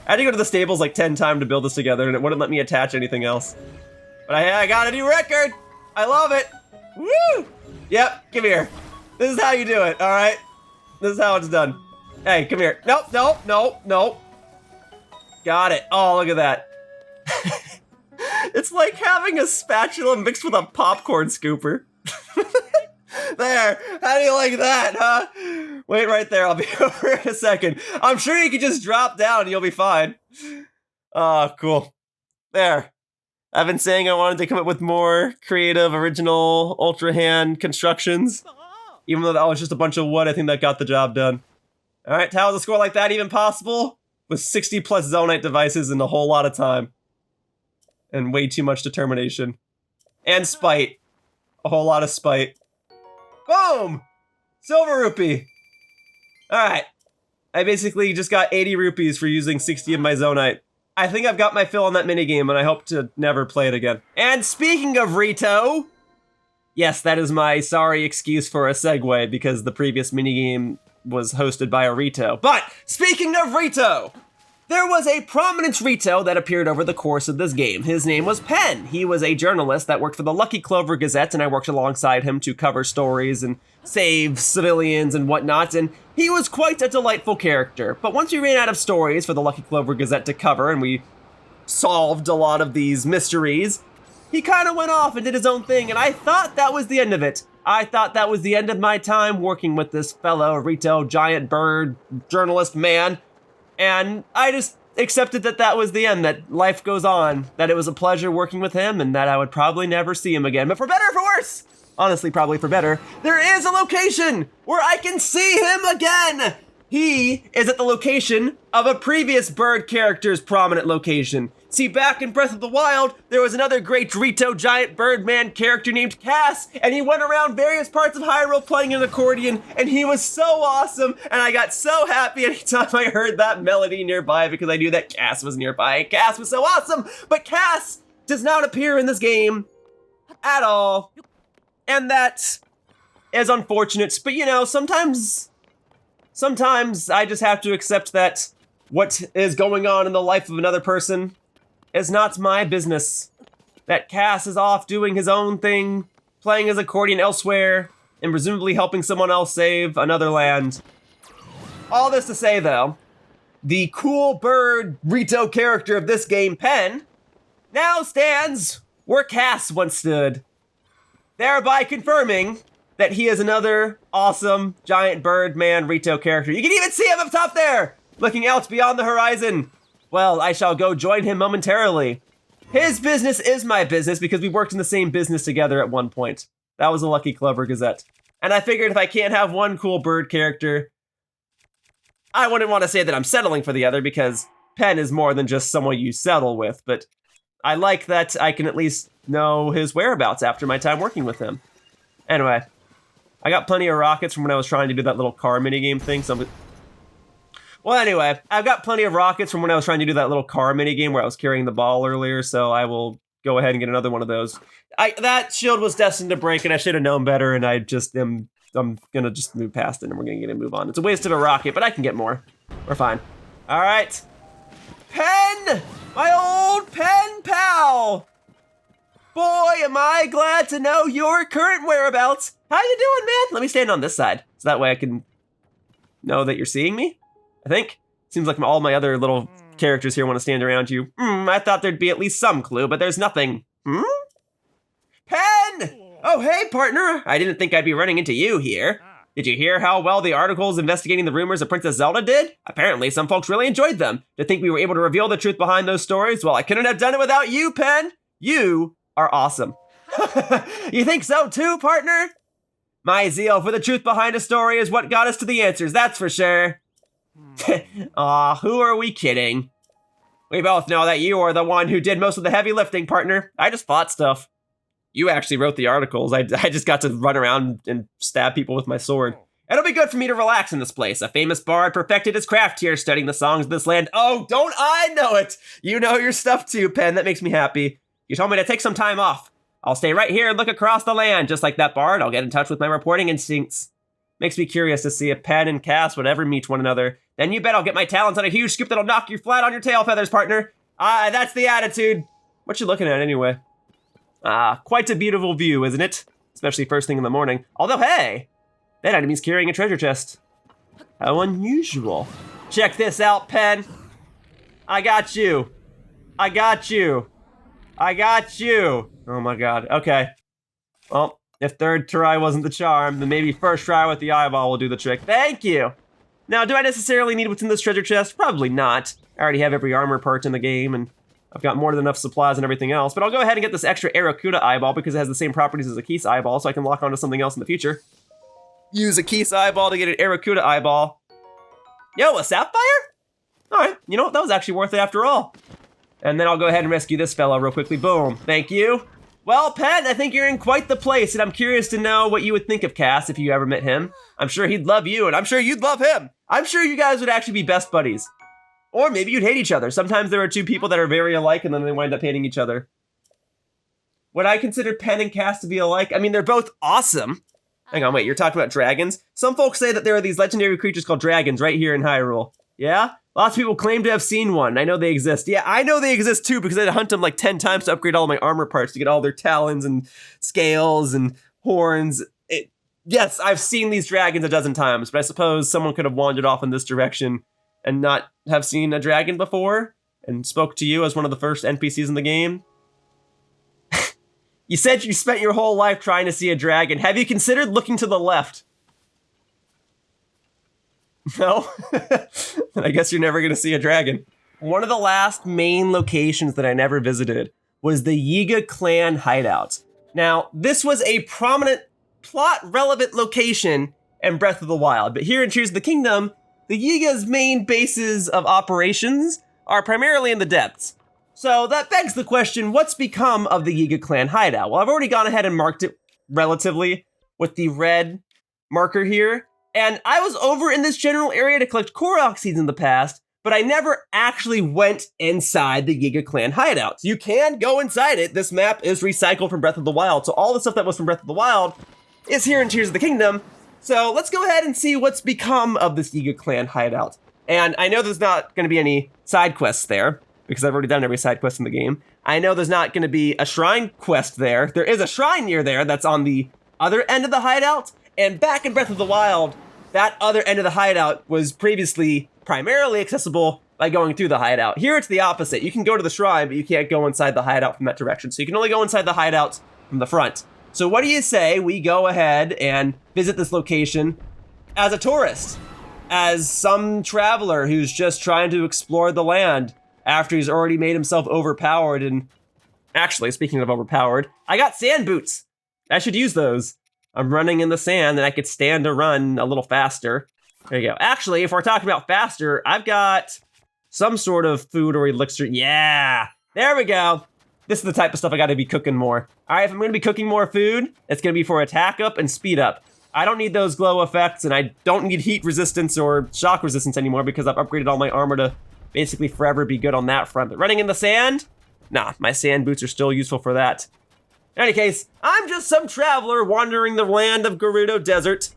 I had to go to the stables like 10 times to build this together, and it wouldn't let me attach anything else. But I got a new record! I love it! Woo! Yep, come here. This is how you do it, alright? This is how it's done. Hey, come here. Nope, nope, nope, nope. Got it. Oh, look at that. It's like having a spatula mixed with a popcorn scooper. There, how do you like that, huh? Wait right there, I'll be over in a second. I'm sure you can just drop down and you'll be fine. Oh, cool. There. I've been saying I wanted to come up with more creative, original Ultra Hand constructions. Even though that was just a bunch of wood, I think that got the job done. Alright, how is a score like that even possible? With 60 plus Zonite devices and a whole lot of time. And way too much determination. And spite. A whole lot of spite. Boom! Silver rupee! Alright. I basically just got 80 rupees for using 60 of my Zonite. I think I've got my fill on that minigame, and I hope to never play it again. And speaking of Rito... Yes, that is my sorry excuse for a segue, because the previous minigame was hosted by a Rito. But, speaking of Rito! There was a prominent Rito that appeared over the course of this game. His name was Penn. He was a journalist that worked for the Lucky Clover Gazette, and I worked alongside him to cover stories and save civilians and whatnot, and he was quite a delightful character. But once we ran out of stories for the Lucky Clover Gazette to cover, and we solved a lot of these mysteries, he kind of went off and did his own thing, and I thought that was the end of it. I thought that was the end of my time working with this fellow Rito giant bird journalist man. And I just accepted that that was the end, that life goes on, that it was a pleasure working with him, and that I would probably never see him again. But for better or for worse, honestly, probably for better, there is a location where I can see him again. He is at the location of a previous bird character's prominent location. See, back in Breath of the Wild, there was another great Rito giant birdman character named Cass, and he went around various parts of Hyrule playing an accordion, and he was so awesome, and I got so happy anytime I heard that melody nearby because I knew that Cass was nearby, and Cass was so awesome, but Cass does not appear in this game at all, and that is unfortunate, but you know, sometimes I just have to accept that what is going on in the life of another person is not my business. That Cass is off doing his own thing, playing his accordion elsewhere, and presumably helping someone else save another land. All this to say, though, the cool bird Rito character of this game, Penn, now stands where Cass once stood, thereby confirming that he is another awesome giant bird man Rito character. You can even see him up top there, looking out beyond the horizon. Well, I shall go join him momentarily. His business is my business because we worked in the same business together at one point. That was a Lucky Clover Gazette. And I figured if I can't have one cool bird character, I wouldn't want to say that I'm settling for the other because Penn is more than just someone you settle with, but I like that I can at least know his whereabouts after my time working with him. Anyway, I got plenty of rockets from when I was trying to do that little car minigame thing, so well, anyway, I've got plenty of rockets from when I was trying to do that little car minigame where I was carrying the ball earlier, so I will go ahead and get another one of those. That shield was destined to break, and I should have known better, and I'm gonna just move past it, and we're gonna move on. It's a waste of a rocket, but I can get more. We're fine. All right. Penn! My old Penn pal! Boy, am I glad to know your current whereabouts. How you doing, man? Let me stand on this side, so that way I can know that you're seeing me. I think. Seems like all my other little characters here want to stand around you. I thought there'd be at least some clue, but there's nothing. Penn! Oh, hey, partner. I didn't think I'd be running into you here. Did you hear how well the articles investigating the rumors of Princess Zelda did? Apparently, some folks really enjoyed them. To think we were able to reveal the truth behind those stories, well, I couldn't have done it without you, Penn. You are awesome. You think so too, partner? My zeal for the truth behind a story is what got us to the answers, that's for sure. Aw, who are we kidding? We both know that you are the one who did most of the heavy lifting, partner. I just thought stuff. You actually wrote the articles. I just got to run around and stab people with my sword. It'll be good for me to relax in this place. A famous bard perfected his craft here, studying the songs of this land. Oh, don't I know it? You know your stuff too, Penn. That makes me happy. You told me to take some time off. I'll stay right here and look across the land. Just like that bard, I'll get in touch with my reporting instincts. Makes me curious to see if Penn and Cass would ever meet one another. Then you bet I'll get my talents on a huge scoop that'll knock you flat on your tail feathers, partner. That's the attitude. What you looking at anyway? Quite a beautiful view, isn't it? Especially first thing in the morning. Although, hey, that enemy's carrying a treasure chest. How unusual. Check this out, Penn. I got you. I got you. I got you. Oh my god. Okay. Well, if third try wasn't the charm, then maybe first try with the eyeball will do the trick. Thank you. Now, do I necessarily need what's in this treasure chest? Probably not. I already have every armor part in the game, and I've got more than enough supplies and everything else, but I'll go ahead and get this extra Aracuda eyeball because it has the same properties as a Keese eyeball, so I can lock onto something else in the future. Use a Keese eyeball to get an Aracuda eyeball. Yo, a sapphire? All right, you know what? That was actually worth it after all. And then I'll go ahead and rescue this fella real quickly. Boom. Thank you. Well, Penn, I think you're in quite the place, and I'm curious to know what you would think of Cass if you ever met him. I'm sure he'd love you, and I'm sure you'd love him. I'm sure you guys would actually be best buddies. Or maybe you'd hate each other. Sometimes there are two people that are very alike, and then they wind up hating each other. Would I consider Penn and Cass to be alike? I mean, they're both awesome. Hang on, wait, you're talking about dragons? Some folks say that there are these legendary creatures called dragons right here in Hyrule. Yeah? Lots of people claim to have seen one. I know they exist. Yeah, I know they exist too because I had to hunt them like 10 times to upgrade all my armor parts to get all their talons and scales and horns. Yes, I've seen these dragons a dozen times, but I suppose someone could have wandered off in this direction and not have seen a dragon before and spoke to you as one of the first NPCs in the game. You said you spent your whole life trying to see a dragon. Have you considered looking to the left? No? Then I guess you're never going to see a dragon. One of the last main locations that I never visited was the Yiga clan hideout. Now, this was a prominent plot-relevant location in Breath of the Wild, but here in Tears of the Kingdom, the Yiga's main bases of operations are primarily in the depths. So that begs the question, what's become of the Yiga clan hideout? Well, I've already gone ahead and marked it relatively with the red marker here. And I was over in this general area to collect Korok seeds in the past, but I never actually went inside the Yiga clan hideout. So you can go inside it. This map is recycled from Breath of the Wild. So all the stuff that was from Breath of the Wild is here in Tears of the Kingdom. So let's go ahead and see what's become of this Yiga clan hideout. And I know there's not going to be any side quests there, because I've already done every side quest in the game. I know there's not going to be a shrine quest there. There is a shrine near there that's on the other end of the hideout. And back in Breath of the Wild, that other end of the hideout was previously primarily accessible by going through the hideout. Here it's the opposite. You can go to the shrine, but you can't go inside the hideout from that direction. So you can only go inside the hideout from the front. So what do you say we go ahead and visit this location as a tourist? As some traveler who's just trying to explore the land after he's already made himself overpowered. And actually, speaking of overpowered, I got sand boots. I should use those. I'm running in the sand and I could stand to run a little faster. There you go. Actually, if we're talking about faster, I've got some sort of food or elixir. Yeah, there we go. This is the type of stuff I gotta be cooking more. All right, if I'm gonna be cooking more food, it's gonna be for attack up and speed up. I don't need those glow effects and I don't need heat resistance or shock resistance anymore because I've upgraded all my armor to basically forever be good on that front. But running in the sand? Nah, my sand boots are still useful for that. In any case, I'm just some traveler wandering the land of Gerudo Desert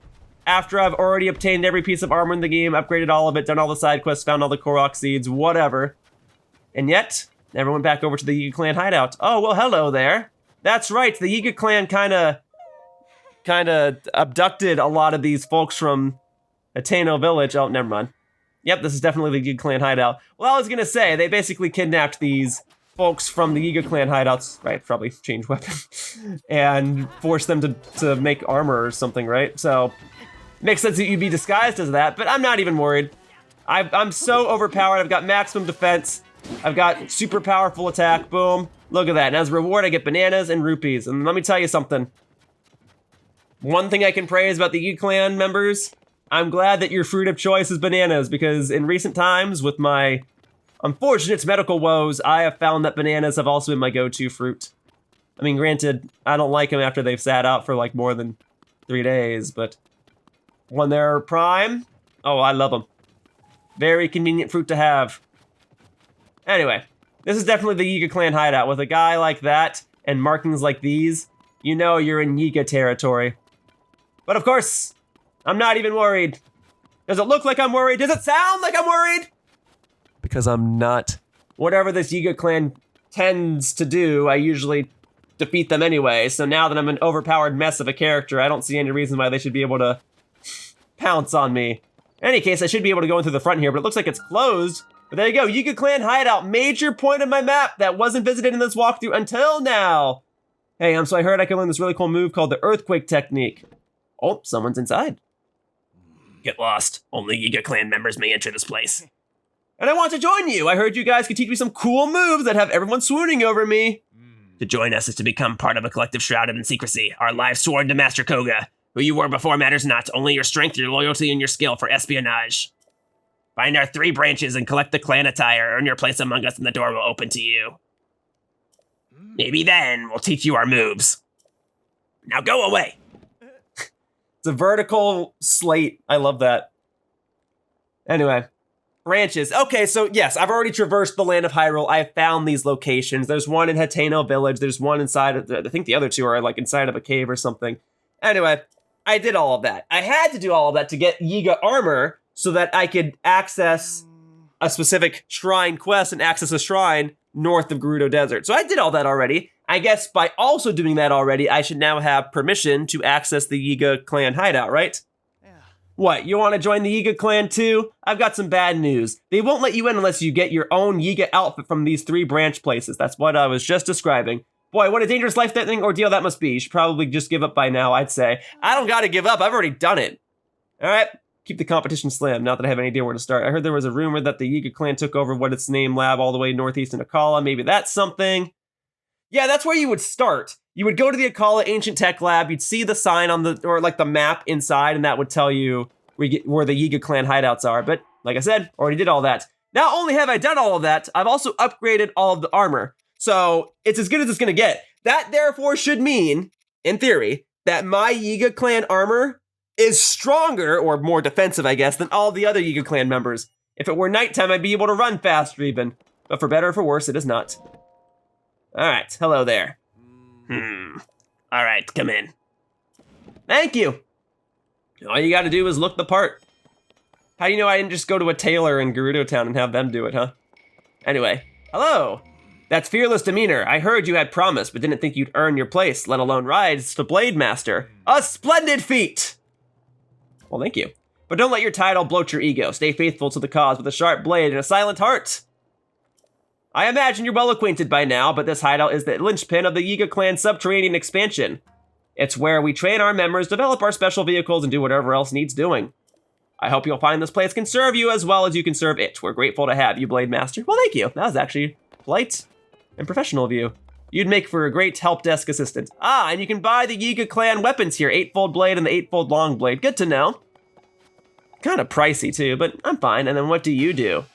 after I've already obtained every piece of armor in the game, upgraded all of it, done all the side quests, found all the Korok seeds, whatever. And yet, never went back over to the Yiga clan hideout. Oh, well, hello there. That's right, the Yiga clan kinda abducted a lot of these folks from Ateno village. Oh, never mind. Yep, this is definitely the Yiga clan hideout. Well, I was gonna say, they basically kidnapped these folks from the Yiga clan hideouts, right, probably change weapon, and forced them to make armor or something, right? So, Makes sense that you'd be disguised as that, but I'm not even worried. I'm so overpowered. I've got maximum defense. I've got super powerful attack. Boom. Look at that. And as a reward, I get bananas and rupees. And let me tell you something. One thing I can praise about the Yiga clan members, I'm glad that your fruit of choice is bananas, because in recent times, with my unfortunate medical woes, I have found that bananas have also been my go-to fruit. I mean, granted, I don't like them after they've sat out for like more than 3 days, but when they're prime, oh, I love them. Very convenient fruit to have. Anyway, this is definitely the Yiga clan hideout. With a guy like that and markings like these, you know you're in Yiga territory. But of course, I'm not even worried. Does it look like I'm worried? Does it sound like I'm worried? Because I'm not. Whatever this Yiga clan tends to do, I usually defeat them anyway. So now that I'm an overpowered mess of a character, I don't see any reason why they should be able to pounce on me. In any case, I should be able to go in through the front here, but it looks like it's closed. But there you go, Yiga clan hideout, major point of my map that wasn't visited in this walkthrough until now. Hey, so I heard I can learn this really cool move called the earthquake technique. Oh, someone's inside. Get lost. Only Yiga clan members may enter this place. And I want to join you. I heard you guys could teach me some cool moves that have everyone swooning over me. To join us is to become part of a collective shrouded in secrecy. Our lives sworn to Master Koga. Who you were before matters not. Only your strength, your loyalty, and your skill for espionage. Find our 3 branches and collect the clan attire. Earn your place among us and the door will open to you. Maybe then we'll teach you our moves. Now go away. It's a vertical slate. I love that. Anyway. Branches. Okay, so yes, I've already traversed the land of Hyrule. I have found these locations. There's one in Hateno Village. There's one inside of, I think the other 2 are like inside of a cave or something. Anyway, I did all of that. I had to do all of that to get Yiga armor so that I could access a specific shrine quest and access a shrine north of Gerudo Desert. So I did all that already. I guess by also doing that already, I should now have permission to access the Yiga clan hideout, right? What, you want to join the Yiga clan too? I've got some bad news. They won't let you in unless you get your own Yiga outfit from these 3 branch places. That's what I was just describing. Boy, what a dangerous life-threatening ordeal that must be. You should probably just give up by now, I'd say. I don't gotta give up, I've already done it. Alright, keep the competition slim, not that I have any idea where to start. I heard there was a rumor that the Yiga clan took over what its name lab all the way northeast in Akkala. Maybe that's something. Yeah, that's where you would start. You would go to the Akkala Ancient Tech Lab, you'd see the sign on the, or like the map inside, and that would tell you where the Yiga clan hideouts are. But like I said, already did all that. Not only have I done all of that, I've also upgraded all of the armor. So it's as good as it's gonna get. That therefore should mean, in theory, that my Yiga clan armor is stronger, or more defensive, I guess, than all the other Yiga clan members. If it were nighttime, I'd be able to run faster even. But for better or for worse, it is not. Alright, hello there. Alright, come in. Thank you. All you gotta do is look the part. How do you know I didn't just go to a tailor in Gerudo Town and have them do it, huh? Anyway, hello. That's fearless demeanor. I heard you had promise, but didn't think you'd earn your place, let alone rise to Blade Master. A splendid feat! Well, thank you. But don't let your title bloat your ego. Stay faithful to the cause with a sharp blade and a silent heart. I imagine you're well acquainted by now, but this hideout is the linchpin of the Yiga clan subterranean expansion. It's where we train our members, develop our special vehicles, and do whatever else needs doing. I hope you'll find this place can serve you as well as you can serve it. We're grateful to have you, Blade Master. Well, thank you. That was actually polite and professional of you. You'd make for a great help desk assistant. Ah, and you can buy the Yiga clan weapons here, 8-fold blade and the 8-fold long blade. Good to know. Kind of pricey too, but I'm fine. And then what do you do?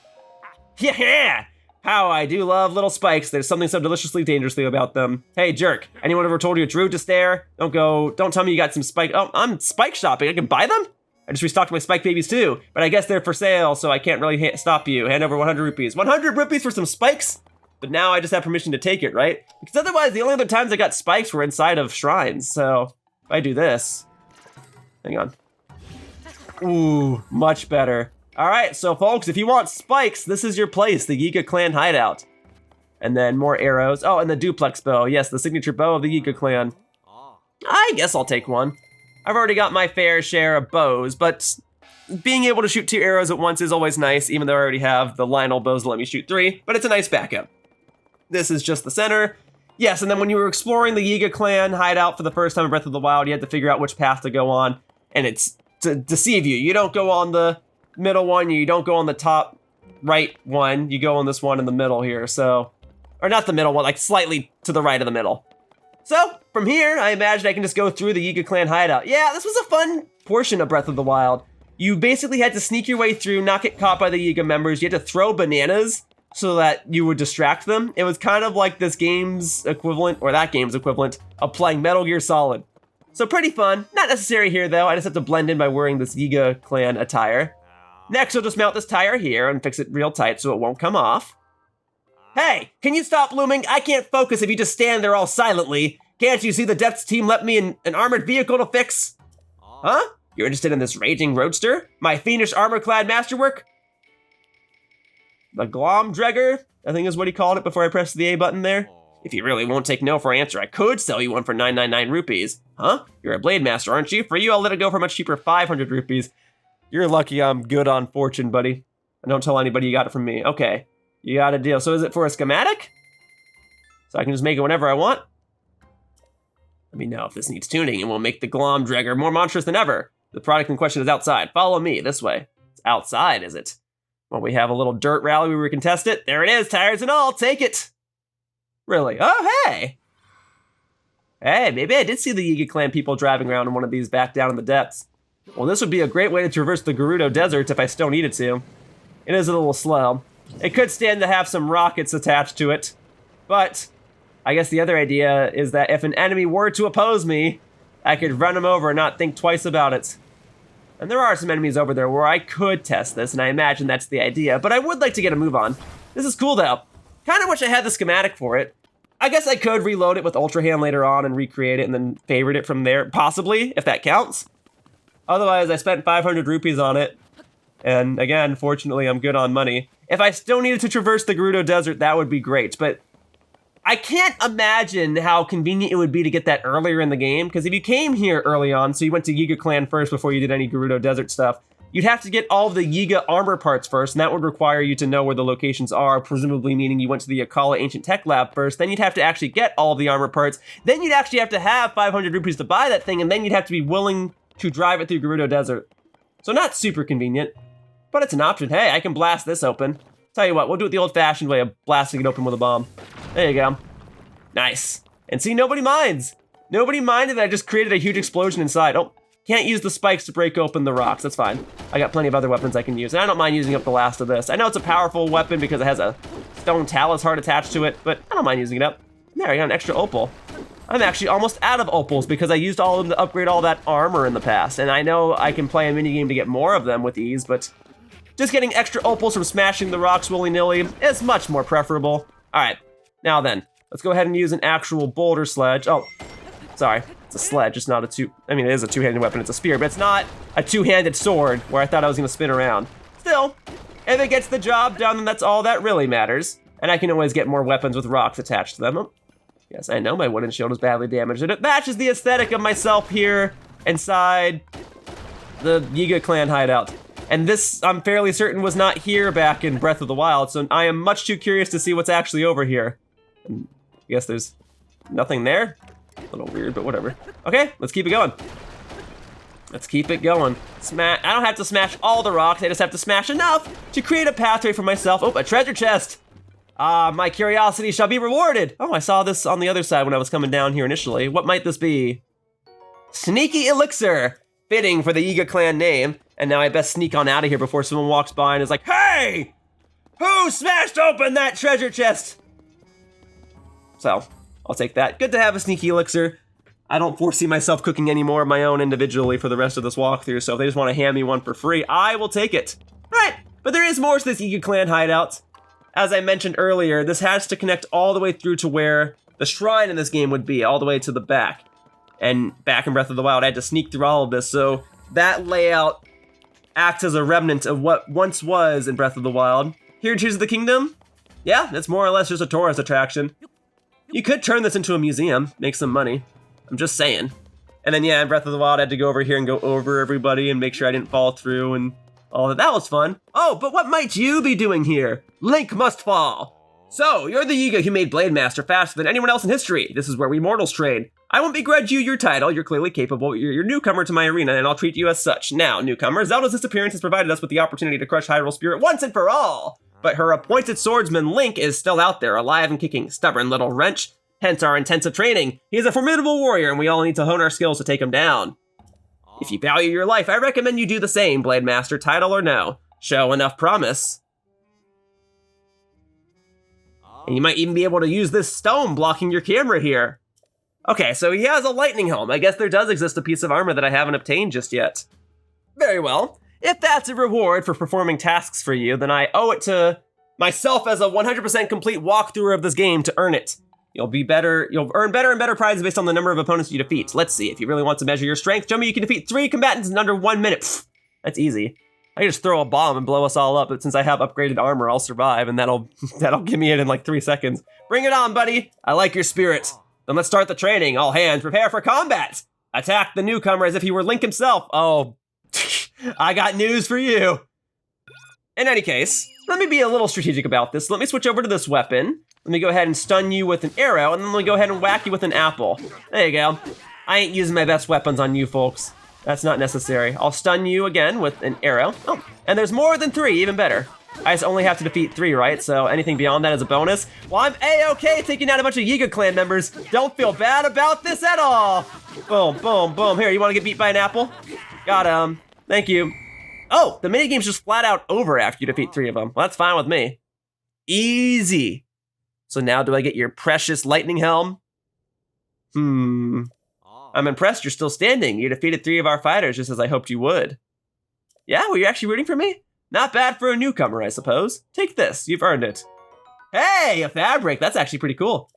Yeah! How I do love little spikes. There's something so deliciously dangerously about them. Hey, jerk. Anyone ever told you it's rude to stare? Don't tell me you got some spike. Oh, I'm spike shopping. I can buy them? I just restocked my spike babies too, but I guess they're for sale, so I can't really stop you. Hand over 100 rupees. 100 rupees for some spikes? But now I just have permission to take it, right? Because otherwise, the only other times I got spikes were inside of shrines, so if I do this. Hang on. Ooh, much better. All right, so folks, if you want spikes, this is your place, the Yiga clan hideout. And then more arrows. Oh, and the duplex bow. Yes, the signature bow of the Yiga clan. I guess I'll take one. I've already got my fair share of bows, but being able to shoot 2 arrows at once is always nice, even though I already have the Lionel bows that let me shoot 3, but it's a nice backup. This is just the center. Yes, and then when you were exploring the Yiga clan hideout for the first time in Breath of the Wild, you had to figure out which path to go on, and it's to deceive you. You don't go on the middle one, you don't go on the top right one, you go on this one in the middle here, so... Or not the middle one, like slightly to the right of the middle. So, from here, I imagine I can just go through the Yiga clan hideout. Yeah, this was a fun portion of Breath of the Wild. You basically had to sneak your way through, not get caught by the Yiga members. You had to throw bananas so that you would distract them. It was kind of like this game's equivalent, or that game's equivalent, of playing Metal Gear Solid. So pretty fun. Not necessary here, though. I just have to blend in by wearing this Yiga clan attire. Next, I'll just mount this tire here and fix it real tight so it won't come off. Hey, can you stop looming? I can't focus if you just stand there all silently. Can't you see the Depths team let me an armored vehicle to fix? Huh? You're interested in this raging roadster? My fiendish armor-clad masterwork? The Glomdregger, I think is what he called it before I pressed the A button there. If you really won't take no for an answer, I could sell you one for 999 rupees. Huh? You're a blade master, aren't you? For you, I'll let it go for much cheaper, 500 rupees. You're lucky I'm good on fortune, buddy. And don't tell anybody you got it from me. Okay. You got a deal. So is it for a schematic? So I can just make it whenever I want? Let me know if this needs tuning and we'll make the Glomdregger more monstrous than ever. The product in question is outside. Follow me this way. It's outside, is it? Well, we have a little dirt rally where we can test it. There it is, tires and all. Take it. Really? Oh, hey. Hey, maybe I did see the Yiga clan people driving around in one of these back down in the depths. Well, this would be a great way to traverse the Gerudo Desert if I still needed to. It is a little slow. It could stand to have some rockets attached to it, but I guess the other idea is that if an enemy were to oppose me, I could run them over and not think twice about it. And there are some enemies over there where I could test this, and I imagine that's the idea, but I would like to get a move on. This is cool though. Kind of wish I had the schematic for it. I guess I could reload it with Ultra Hand later on and recreate it and then favorite it from there, possibly, if that counts. Otherwise, I spent 500 rupees on it. And again, fortunately, I'm good on money. If I still needed to traverse the Gerudo Desert, that would be great. But I can't imagine how convenient it would be to get that earlier in the game. Because if you came here early on, so you went to Yiga Clan first before you did any Gerudo Desert stuff, you'd have to get all of the Yiga armor parts first, and that would require you to know where the locations are, presumably meaning you went to the Akkala Ancient Tech Lab first. Then you'd have to actually get all of the armor parts. Then you'd actually have to have 500 rupees to buy that thing, and then you'd have to be willing to drive it through Gerudo Desert. So not super convenient. But it's an option. Hey, I can blast this open. Tell you what, we'll do it the old-fashioned way of blasting it open with a bomb. There you go. Nice. And see, nobody minds. Nobody minded that I just created a huge explosion inside. Oh, can't use the spikes to break open the rocks. That's fine. I got plenty of other weapons I can use. And I don't mind using up the last of this. I know it's a powerful weapon because it has a stone talus heart attached to it, but I don't mind using it up. There, I got an extra opal. I'm actually almost out of opals because I used all of them to upgrade all that armor in the past. And I know I can play a minigame to get more of them with ease, but just getting extra opals from smashing the rocks willy-nilly is much more preferable. All right, now then, let's go ahead and use an actual boulder sledge. Oh, sorry, it's a sledge, it's not a I mean, it is a two-handed weapon, it's a spear, but it's not a two-handed sword where I thought I was gonna spin around. Still, if it gets the job done, then that's all that really matters. And I can always get more weapons with rocks attached to them. Oh, yes, I know my wooden shield is badly damaged, and it matches the aesthetic of myself here inside the Yiga clan hideout. And this, I'm fairly certain, was not here back in Breath of the Wild, so I am much too curious to see what's actually over here. And I guess there's nothing there. A little weird, but whatever. Okay, let's keep it going. Let's keep it going. I don't have to smash all the rocks, I just have to smash enough to create a pathway for myself. Oh, a treasure chest! Ah, my curiosity shall be rewarded! Oh, I saw this on the other side when I was coming down here initially. What might this be? Sneaky Elixir! Fitting for the Yiga clan name. And now I best sneak on out of here before someone walks by and is like, hey! Who smashed open that treasure chest? So, I'll take that. Good to have a sneaky elixir. I don't foresee myself cooking any more of my own individually for the rest of this walkthrough, so if they just want to hand me one for free, I will take it. Alright, but there is more to this Yiga clan hideout. As I mentioned earlier, this has to connect all the way through to where the shrine in this game would be, all the way to the back. And back in Breath of the Wild, I had to sneak through all of this, so that layout acts as a remnant of what once was in Breath of the Wild. Here in Tears of the Kingdom, yeah, it's more or less just a tourist attraction. You could turn this into a museum, make some money. I'm just saying. And then yeah, in Breath of the Wild, I had to go over here and go over everybody and make sure I didn't fall through and all that. That was fun. Oh, but what might you be doing here? Link must fall. So, you're the Yiga who made Blade Master faster than anyone else in history. This is where we mortals train. I won't begrudge you your title. You're clearly capable. You're a newcomer to my arena, and I'll treat you as such. Now, newcomer, Zelda's disappearance has provided us with the opportunity to crush Hyrule Spirit once and for all. But her appointed swordsman, Link, is still out there, alive and kicking. Stubborn little wrench. Hence our intensive training. He is a formidable warrior, and we all need to hone our skills to take him down. If you value your life, I recommend you do the same, Blade Master, title or no. Show enough promise. And you might even be able to use this stone blocking your camera here. Okay, so he has a lightning helm. I guess there does exist a piece of armor that I haven't obtained just yet. Very well. If that's a reward for performing tasks for you, then I owe it to myself as a 100% complete walkthrough of this game to earn it. You'll earn better and better prizes based on the number of opponents you defeat. Let's see, if you really want to measure your strength, show me you can defeat 3 combatants in under 1 minute. Pfft, that's easy. I can just throw a bomb and blow us all up, but since I have upgraded armor, I'll survive, and that'll give me it in like 3 seconds. Bring it on, buddy. I like your spirit. Then let's start the training. All hands, prepare for combat. Attack the newcomer as if he were Link himself. Oh, I got news for you. In any case, let me be a little strategic about this. Let me switch over to this weapon. Let me go ahead and stun you with an arrow, and then let me go ahead and whack you with an apple. There you go. I ain't using my best weapons on you folks. That's not necessary. I'll stun you again with an arrow. Oh, and there's more than 3, even better. I just only have to defeat 3, right? So anything beyond that is a bonus. Well, I'm A-okay taking out a bunch of Yiga clan members. Don't feel bad about this at all. Boom, boom, boom. Here, you want to get beat by an apple? Got him. Thank you. Oh, the minigame's just flat out over after you defeat 3 of them. Well, that's fine with me. Easy. So now do I get your precious lightning helm? I'm impressed you're still standing. You defeated 3 of our fighters just as I hoped you would. Yeah, were you actually rooting for me? Not bad for a newcomer, I suppose. Take this, you've earned it. Hey, a fabric, that's actually pretty cool.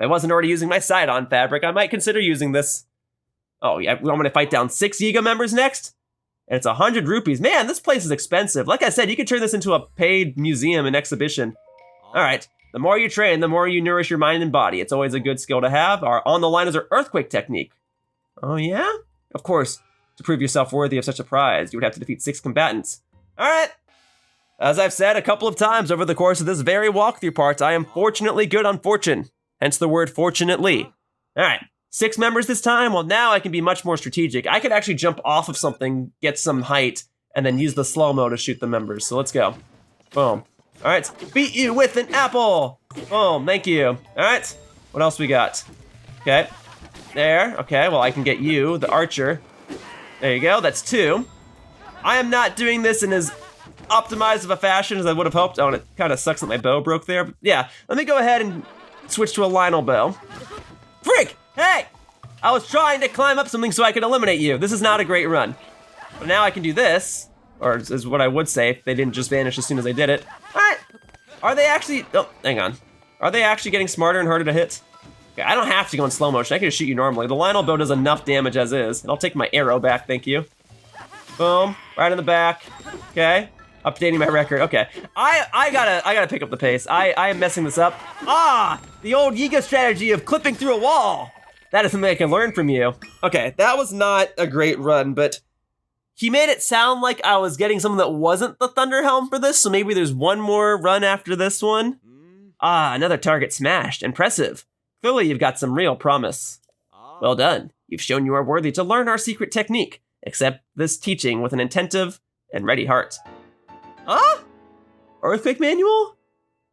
If I wasn't already using my side-on fabric, I might consider using this. Oh yeah, I'm gonna fight down 6 Yiga members next? And it's 100 rupees. Man, this place is expensive. Like I said, you could turn this into a paid museum and exhibition. All right, the more you train, the more you nourish your mind and body. It's always a good skill to have. Our on the line is our earthquake technique. Oh yeah? Of course, to prove yourself worthy of such a prize, you would have to defeat 6 combatants. All right. As I've said a couple of times over the course of this very walkthrough part, I am fortunately good on fortune. Hence the word fortunately. All right, 6 members this time. Well, now I can be much more strategic. I could actually jump off of something, get some height, and then use the slow-mo to shoot the members. So let's go. Boom. All right, beat you with an apple. Boom, thank you. All right, what else we got? Okay, there. Okay, well, I can get you, the archer. There you go, that's 2. I am not doing this in as optimized of a fashion as I would have hoped. Oh, and it kind of sucks that my bow broke there. But yeah, let me go ahead and switch to a Lionel bow. Freak! Hey! I was trying to climb up something so I could eliminate you. This is not a great run. But now I can do this, or is what I would say if they didn't just vanish as soon as I did it. All right. Are they actually, oh, hang on. Are they actually getting smarter and harder to hit? Okay, I don't have to go in slow motion. I can just shoot you normally. The Lionel bow does enough damage as is. And I'll take my arrow back, thank you. Boom, right in the back. Okay, updating my record. Okay, I gotta pick up the pace. I am messing this up. Ah, the old Yiga strategy of clipping through a wall. That is something I can learn from you. Okay, that was not a great run, but he made it sound like I was getting something that wasn't the Thunder Helm for this, so maybe there's one more run after this one. Ah, another target smashed. Impressive. Clearly you've got some real promise. Well done. You've shown you are worthy to learn our secret technique. Accept this teaching with an attentive and ready heart. Huh? Earthquake manual?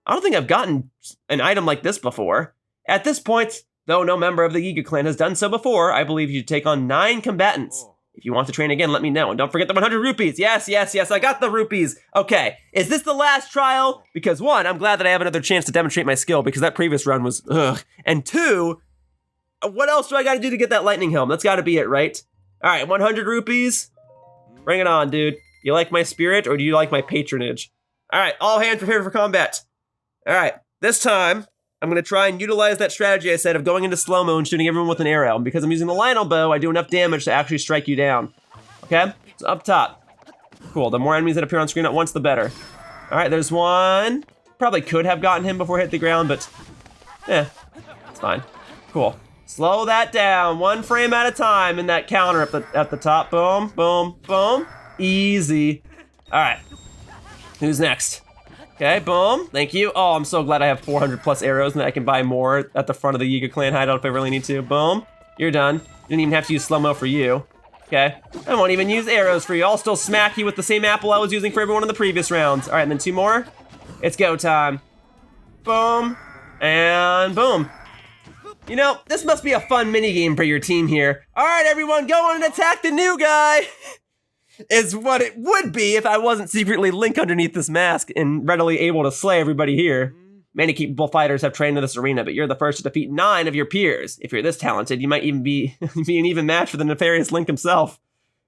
I don't think I've gotten an item like this before. At this point, though no member of the Yiga clan has done so before, I believe you take on 9 combatants. If you want to train again, let me know. And don't forget the 100 rupees. Yes, yes, yes, I got the rupees. Okay, is this the last trial? Because 1, I'm glad that I have another chance to demonstrate my skill because that previous run was ugh. And 2, what else do I gotta do to get that lightning helm? That's gotta be it, right? All right, 100 rupees. Bring it on, dude. You like my spirit or do you like my patronage? All right, all hands prepare for combat. All right, this time, I'm gonna try and utilize that strategy I said of going into slow-mo and shooting everyone with an arrow. And because I'm using the Lionel bow, I do enough damage to actually strike you down. Okay, so up top. Cool, the more enemies that appear on screen at once, the better. All right, there's one. Probably could have gotten him before he hit the ground, but it's fine. Cool. Slow that down, 1 frame at a time in that counter at the top. Boom, boom, boom. Easy. All right, who's next? Okay, boom, thank you. Oh, I'm so glad I have 400 plus arrows and that I can buy more at the front of the Yiga clan hideout if I really need to. Boom, You're done. Didn't even have to use slow-mo for you. Okay. I won't even use arrows for you. I'll still smack you with the same apple I was using for everyone in the previous rounds. All right, and then 2 more. It's go time. Boom. And boom. You know, this must be a fun minigame for your team here. All right, everyone, go on and attack the new guy. Is what it would be if I wasn't secretly Link underneath this mask and readily able to slay everybody here. Many capable fighters have trained in this arena, but you're the first to defeat 9 of your peers. If you're this talented, you might even be an even match for the nefarious Link himself.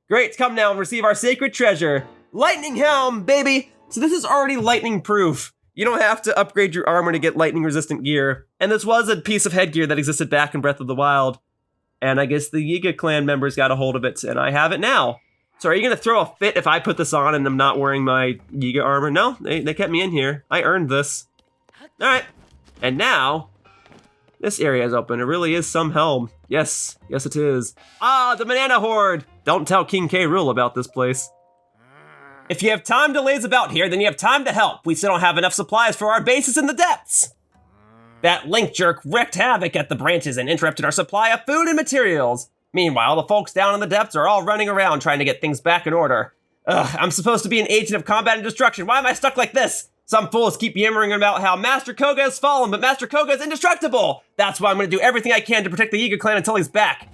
Great, come now and receive our sacred treasure. Lightning Helm, baby! So this is already lightning proof. You don't have to upgrade your armor to get lightning resistant gear. And this was a piece of headgear that existed back in Breath of the Wild. And I guess the Yiga clan members got a hold of it, and I have it now. So are you gonna throw a fit if I put this on and I'm not wearing my Yiga armor? No, they kept me in here. I earned this. All right, and now, this area is open. It really is some Helm. Yes, yes it is. Ah, the banana horde! Don't tell King K. Rool about this place. If you have time to laze about here, then you have time to help. We still don't have enough supplies for our bases in the depths. That Link jerk wreaked havoc at the branches and interrupted our supply of food and materials. Meanwhile, the folks down in the depths are all running around trying to get things back in order. Ugh, I'm supposed to be an agent of combat and destruction. Why am I stuck like this? Some fools keep yammering about how Master Koga has fallen, but Master Koga is indestructible! That's why I'm gonna do everything I can to protect the Yiga clan until he's back.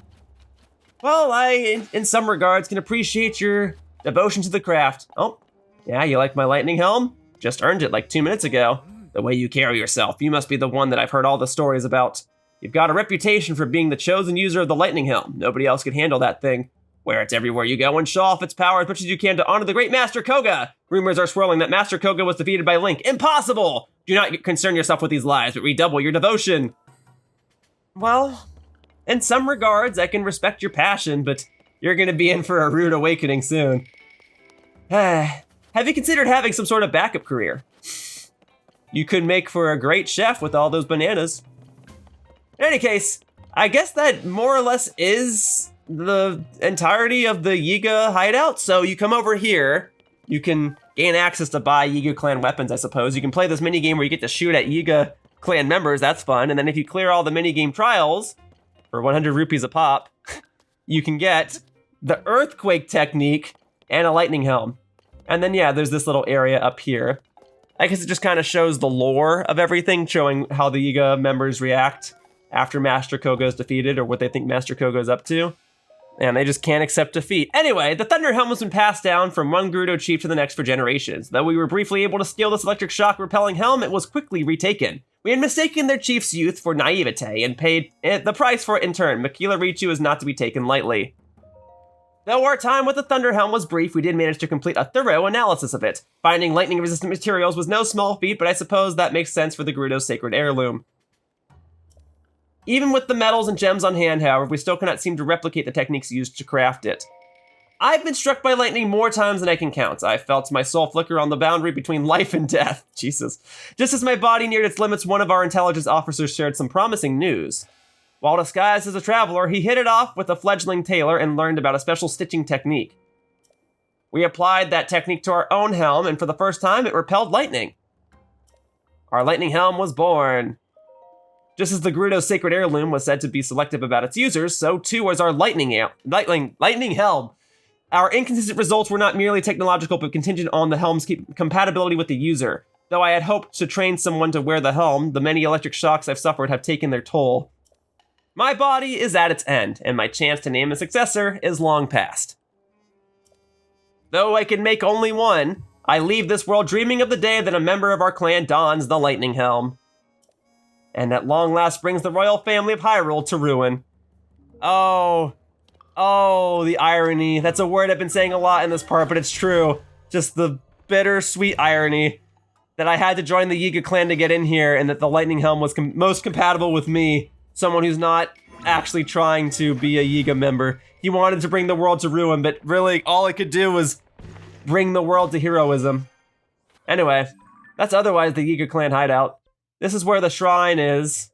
Well, I, in some regards, can appreciate your devotion to the craft. Oh, yeah, you like my lightning helm? Just earned it like 2 minutes ago. The way you carry yourself, you must be the one that I've heard all the stories about. You've got a reputation for being the chosen user of the lightning helm. Nobody else could handle that thing. Wear it everywhere you go and show off its power as much as you can to honor the great Master Koga. Rumors are swirling that Master Koga was defeated by Link. Impossible! Do not concern yourself with these lies, but redouble your devotion. Well, in some regards, I can respect your passion, but you're gonna be in for a rude awakening soon. Have you considered having some sort of backup career? You could make for a great chef with all those bananas. In any case, I guess that more or less is the entirety of the Yiga hideout. So you come over here, you can gain access to buy Yiga clan weapons, I suppose. You can play this minigame where you get to shoot at Yiga clan members, that's fun. And then if you clear all the minigame trials for 100 rupees a pop, you can get the earthquake technique and a lightning helm. And then yeah, there's this little area up here. I guess it just kind of shows the lore of everything, showing how the Yiga members react after Master Koga is defeated or what they think Master Koga is up to. And they just can't accept defeat. Anyway, the Thunder Helm has been passed down from one Gerudo chief to the next for generations. Though we were briefly able to steal this electric shock repelling helm, it was quickly retaken. We had mistaken their chief's youth for naivete and paid the price for it in turn. Makila Richu is not to be taken lightly. Though our time with the Thunder Helm was brief, we did manage to complete a thorough analysis of it. Finding lightning-resistant materials was no small feat, but I suppose that makes sense for the Gerudo's sacred heirloom. Even with the metals and gems on hand, however, we still cannot seem to replicate the techniques used to craft it. I've been struck by lightning more times than I can count. I felt my soul flicker on the boundary between life and death. Jesus. Just as my body neared its limits, one of our intelligence officers shared some promising news. While disguised as a traveler, he hit it off with a fledgling tailor and learned about a special stitching technique. We applied that technique to our own helm, and for the first time, it repelled lightning. Our lightning helm was born. Just as the Gerudo's sacred heirloom was said to be selective about its users, so too was our lightning helm. Our inconsistent results were not merely technological, but contingent on the helm's compatibility with the user. Though I had hoped to train someone to wear the helm, the many electric shocks I've suffered have taken their toll. My body is at its end, and my chance to name a successor is long past. Though I can make only one, I leave this world dreaming of the day that a member of our clan dons the lightning helm. And at long last brings the royal family of Hyrule to ruin. Oh, the irony. That's a word I've been saying a lot in this part, but it's true. Just the bittersweet irony that I had to join the Yiga clan to get in here, and that the lightning helm was most compatible with me, someone who's not actually trying to be a Yiga member. He wanted to bring the world to ruin, but really all I could do was bring the world to heroism. Anyway, that's otherwise the Yiga clan hideout. This is where the shrine is,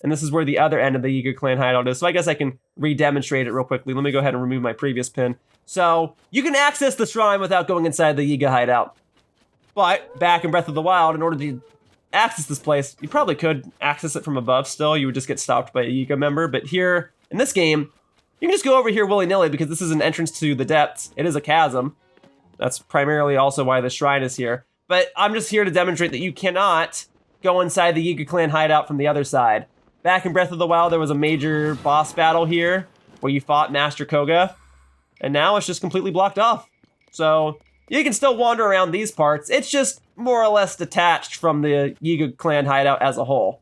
and this is where the other end of the Yiga clan hideout is. So I guess I can re-demonstrate it real quickly. Let me go ahead and remove my previous pin. So you can access the shrine without going inside the Yiga hideout. But back in Breath of the Wild, in order to access this place, you probably could access it from above still. You would just get stopped by a Yiga member. But here, In this game, you can just go over here willy-nilly because this is an entrance to the depths. It is a chasm. That's primarily also why the shrine is here. But I'm just here to demonstrate that you cannot go inside the Yiga clan hideout from the other side. Back in Breath of the Wild, there was a major boss battle here where you fought Master Koga, and now it's just completely blocked off. So you can still wander around these parts. It's just more or less detached from the Yiga clan hideout as a whole.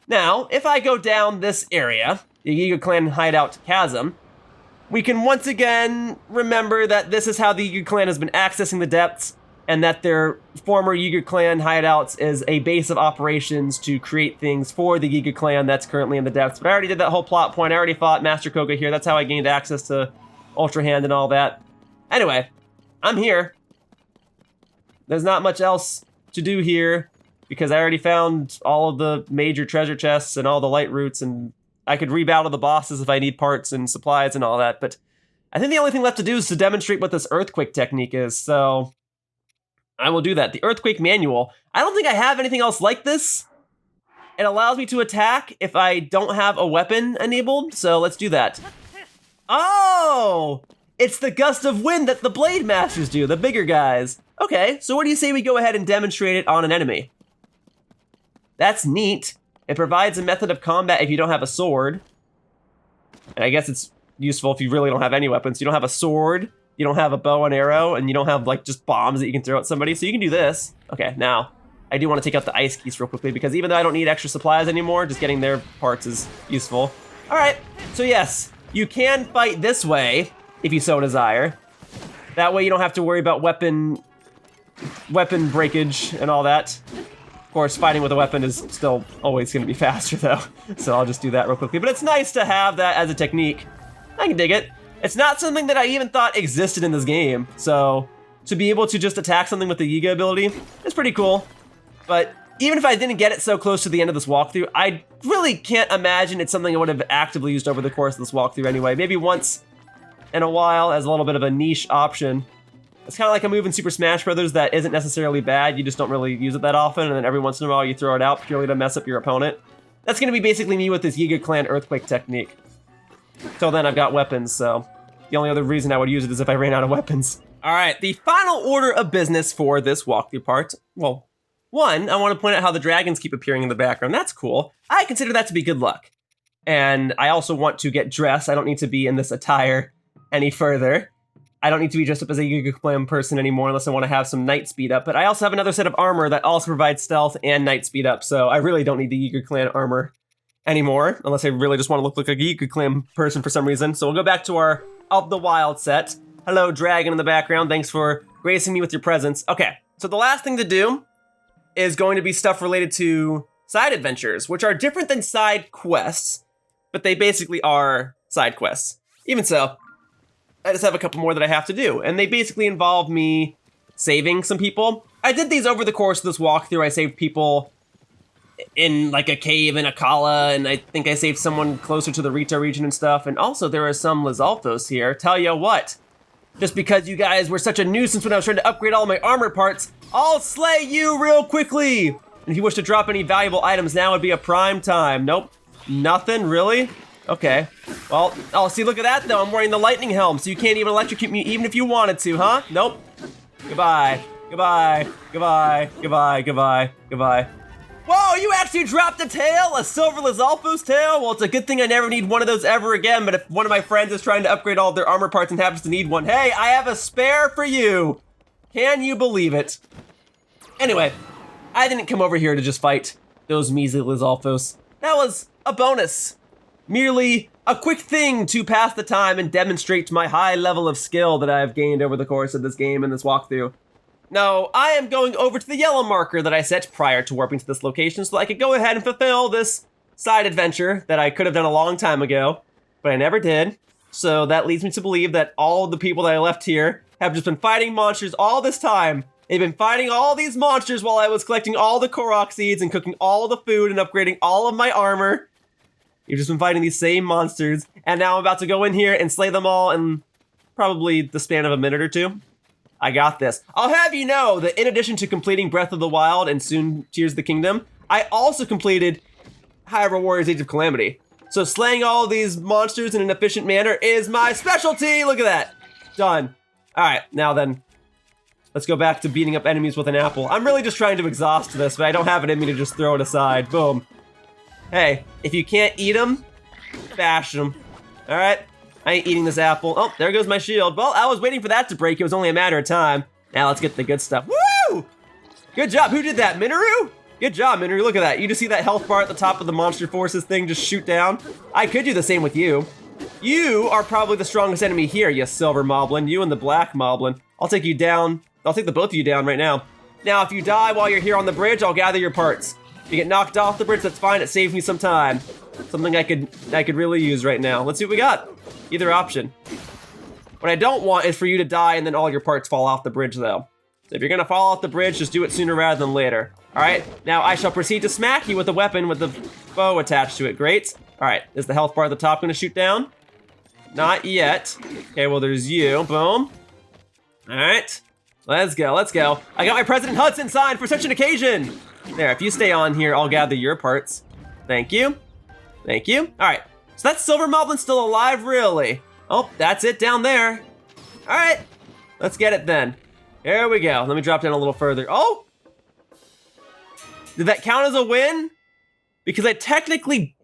Now, if I go down this area, the Yiga clan hideout chasm, we can once again remember that this is how the Yiga clan has been accessing the depths, and that their former Yiga clan hideouts is a base of operations to create things for the Yiga clan that's currently in the depths. But I already did that whole plot point. I already fought Master Koga here. That's how I gained access to Ultra Hand and all that. Anyway, I'm here. There's not much else to do here because I already found all of the major treasure chests and all the light roots, and I could rebattle the bosses if I need parts and supplies and all that. But I think the only thing left to do is to demonstrate what this earthquake technique is. So I will do that. The Earthquake Manual. I don't think I have anything else like this. It allows me to attack if I don't have a weapon enabled, so let's do that. Oh! It's the gust of wind that the Blade Masters do, the bigger guys. Okay, so what do you say we go ahead and demonstrate it on an enemy? That's neat. It provides a method of combat if you don't have a sword. And I guess it's useful if you really don't have any weapons. You don't have a sword, you don't have a bow and arrow, and you don't have like just bombs that you can throw at somebody, so you can do this. Okay, now, I do want to take out the ice geese real quickly because even though I don't need extra supplies anymore, just getting their parts is useful. All right, so yes, you can fight this way if you so desire. That way you don't have to worry about weapon breakage and all that. Of course, fighting with a weapon is still always going to be faster though, so I'll just do that real quickly. But it's nice to have that as a technique. I can dig it. It's not something that I even thought existed in this game, so to be able to just attack something with the Yiga ability is pretty cool. But even if I didn't get it so close to the end of this walkthrough, I really can't imagine it's something I would have actively used over the course of this walkthrough anyway. Maybe once in a while as a little bit of a niche option. It's kind of like a move in Super Smash Bros. That isn't necessarily bad, you just don't really use it that often, and then every once in a while you throw it out purely to mess up your opponent. That's going to be basically me with this Yiga clan earthquake technique. Till then, I've got weapons, so the only other reason I would use it is if I ran out of weapons. All right, the final order of business for this walkthrough part. Well, one, I want to point out how the dragons keep appearing in the background. That's cool. I consider that to be good luck. And I also want to get dressed. I don't need to be in this attire any further. I don't need to be dressed up as a Yiga clan person anymore unless I want to have some night speed up. But I also have another set of armor that also provides stealth and night speed up, so I really don't need the Yiga clan armor anymore, unless I really just want to look like a Yiga clan person for some reason. So we'll go back to our Of the Wild set. Hello, dragon in the background. Thanks for gracing me with your presence. Okay, so the last thing to do is going to be stuff related to side adventures, which are different than side quests, but they basically are side quests. Even so, I just have a couple more that I have to do, and they basically involve me saving some people. I did these over the course of this walkthrough. I saved people in like a cave in Akkala, and I think I saved someone closer to the Rito region and stuff, and also there are some Lizalfos here. Tell you what, just because you guys were such a nuisance when I was trying to upgrade all my armor parts, I'll slay you real quickly! And if you wish to drop any valuable items, now would be a prime time. Nope, nothing, really? Okay, well, oh, see, look at that, though. I'm wearing the lightning helm, so you can't even electrocute me even if you wanted to, huh? Nope. Goodbye. Goodbye. Goodbye. Goodbye. Goodbye. Goodbye. Whoa, you actually dropped a tail? A silver Lizalfos tail? Well, it's a good thing I never need one of those ever again, but if one of my friends is trying to upgrade all of their armor parts and happens to need one, hey, I have a spare for you! Can you believe it? Anyway, I didn't come over here to just fight those measly Lizalfos. That was a bonus. Merely a quick thing to pass the time and demonstrate my high level of skill that I have gained over the course of this game and this walkthrough. No, I am going over to the yellow marker that I set prior to warping to this location so I could go ahead and fulfill this side adventure that I could have done a long time ago, but I never did. So that leads me to believe that all of the people that I left here have just been fighting monsters all this time. They've been fighting all these monsters while I was collecting all the Korok seeds and cooking all the food and upgrading all of my armor. You've just been fighting these same monsters, and now I'm about to go in here and slay them all in probably the span of a minute or two. I got this. I'll have you know that in addition to completing Breath of the Wild and soon Tears of the Kingdom, I also completed Hyrule Warriors Age of Calamity. So slaying all of these monsters in an efficient manner is my specialty. Look at that. Done. All right, now then, let's go back to beating up enemies with an apple. I'm really just trying to exhaust this, but I don't have it in me to just throw it aside. Boom. Hey, if you can't eat them, bash them. All right, I ain't eating this apple. Oh, there goes my shield. Well, I was waiting for that to break. It was only a matter of time. Now let's get the good stuff. Woo! Good job. Who did that? Minoru? Good job, Minoru. Look at that. You just see that health bar at the top of the Monster Forces thing just shoot down? I could do the same with you. You are probably the strongest enemy here, you silver moblin. You and the black moblin. I'll take you down. I'll take the both of you down right now. Now, if you die while you're here on the bridge, I'll gather your parts. If you get knocked off the bridge, that's fine. It saves me some time. Something I could really use right now. Let's see what we got. Either option. What I don't want is for you to die and then all your parts fall off the bridge, though. So if you're gonna fall off the bridge, just do it sooner rather than later. All right, now I shall proceed to smack you with a weapon with the bow attached to it. Great. All right, is the health bar at the top gonna shoot down? Not yet. Okay, well, there's you. Boom. All right, let's go, let's go. I got my President Hudson sign for such an occasion. There, if you stay on here, I'll gather your parts. Thank you. Thank you. All right, so that silver moblin still alive, really? Oh, that's it down there. All right, let's get it then. There we go. Let me drop down a little further. Oh! Did that count as a win? Because I technically,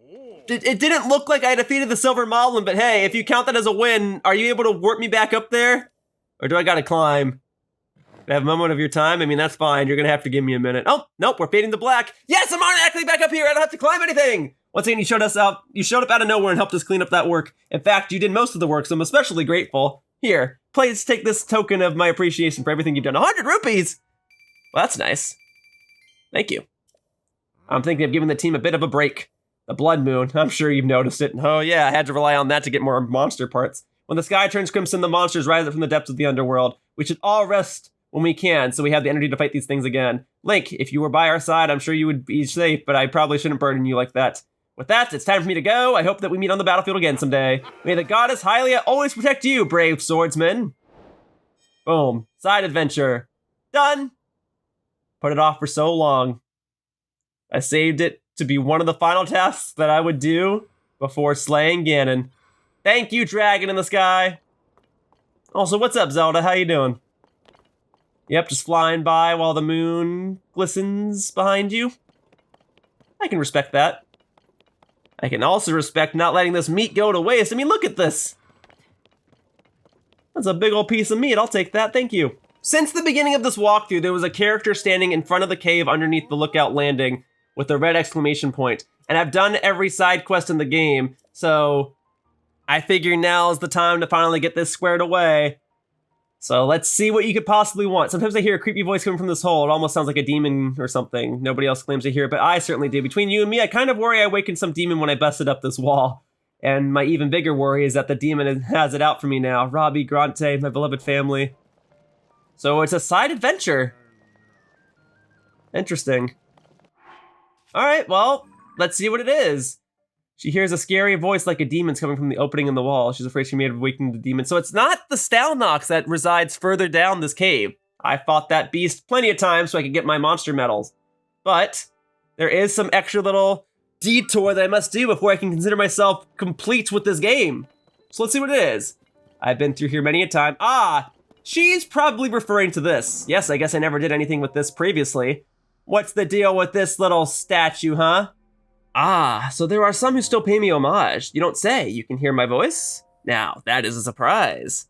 it didn't look like I defeated the silver moblin, but hey, if you count that as a win, are you able to warp me back up there? Or do I gotta climb? Do I have a moment of your time? I mean, that's fine. You're gonna have to give me a minute. Oh, nope, we're fading the black. Yes, I'm automatically back up here. I don't have to climb anything. Once again, you showed up out of nowhere and helped us clean up that work. In fact, you did most of the work, so I'm especially grateful. Here, please take this token of my appreciation for everything you've done. 100 rupees! Well, that's nice. Thank you. I'm thinking of giving the team a bit of a break. The blood moon, I'm sure you've noticed it. Oh yeah, I had to rely on that to get more monster parts. When the sky turns crimson, the monsters rise up from the depths of the underworld. We should all rest when we can, so we have the energy to fight these things again. Link, if you were by our side, I'm sure you would be safe, but I probably shouldn't burden you like that. With that, it's time for me to go. I hope that we meet on the battlefield again someday. May the goddess Hylia always protect you, brave swordsman. Boom. Side adventure. Done. Put it off for so long. I saved it to be one of the final tasks that I would do before slaying Ganon. Thank you, dragon in the sky. Also, what's up, Zelda? How you doing? Yep, just flying by while the moon glistens behind you. I can respect that. I can also respect not letting this meat go to waste. I mean, look at this. That's a big old piece of meat. I'll take that. Thank you. Since the beginning of this walkthrough, there was a character standing in front of the cave underneath the lookout landing with a red exclamation point. And I've done every side quest in the game, so I figure now is the time to finally get this squared away. So let's see what you could possibly want. Sometimes I hear a creepy voice coming from this hole. It almost sounds like a demon or something. Nobody else claims to hear it, but I certainly do. Between you and me, I kind of worry I awakened some demon when I busted up this wall. And my even bigger worry is that the demon has it out for me now. Robbie, Grante, my beloved family. So it's a side adventure. Interesting. All right, well, let's see what it is. She hears a scary voice like a demon's coming from the opening in the wall. She's afraid she may have awakened the demon. So it's not the Stalnox that resides further down this cave. I fought that beast plenty of times so I could get my monster medals. But there is some extra little detour that I must do before I can consider myself complete with this game. So let's see what it is. I've been through here many a time. Ah, she's probably referring to this. Yes, I guess I never did anything with this previously. What's the deal with this little statue, huh? Ah, so there are some who still pay me homage. You don't say. You can hear my voice? Now, that is a surprise.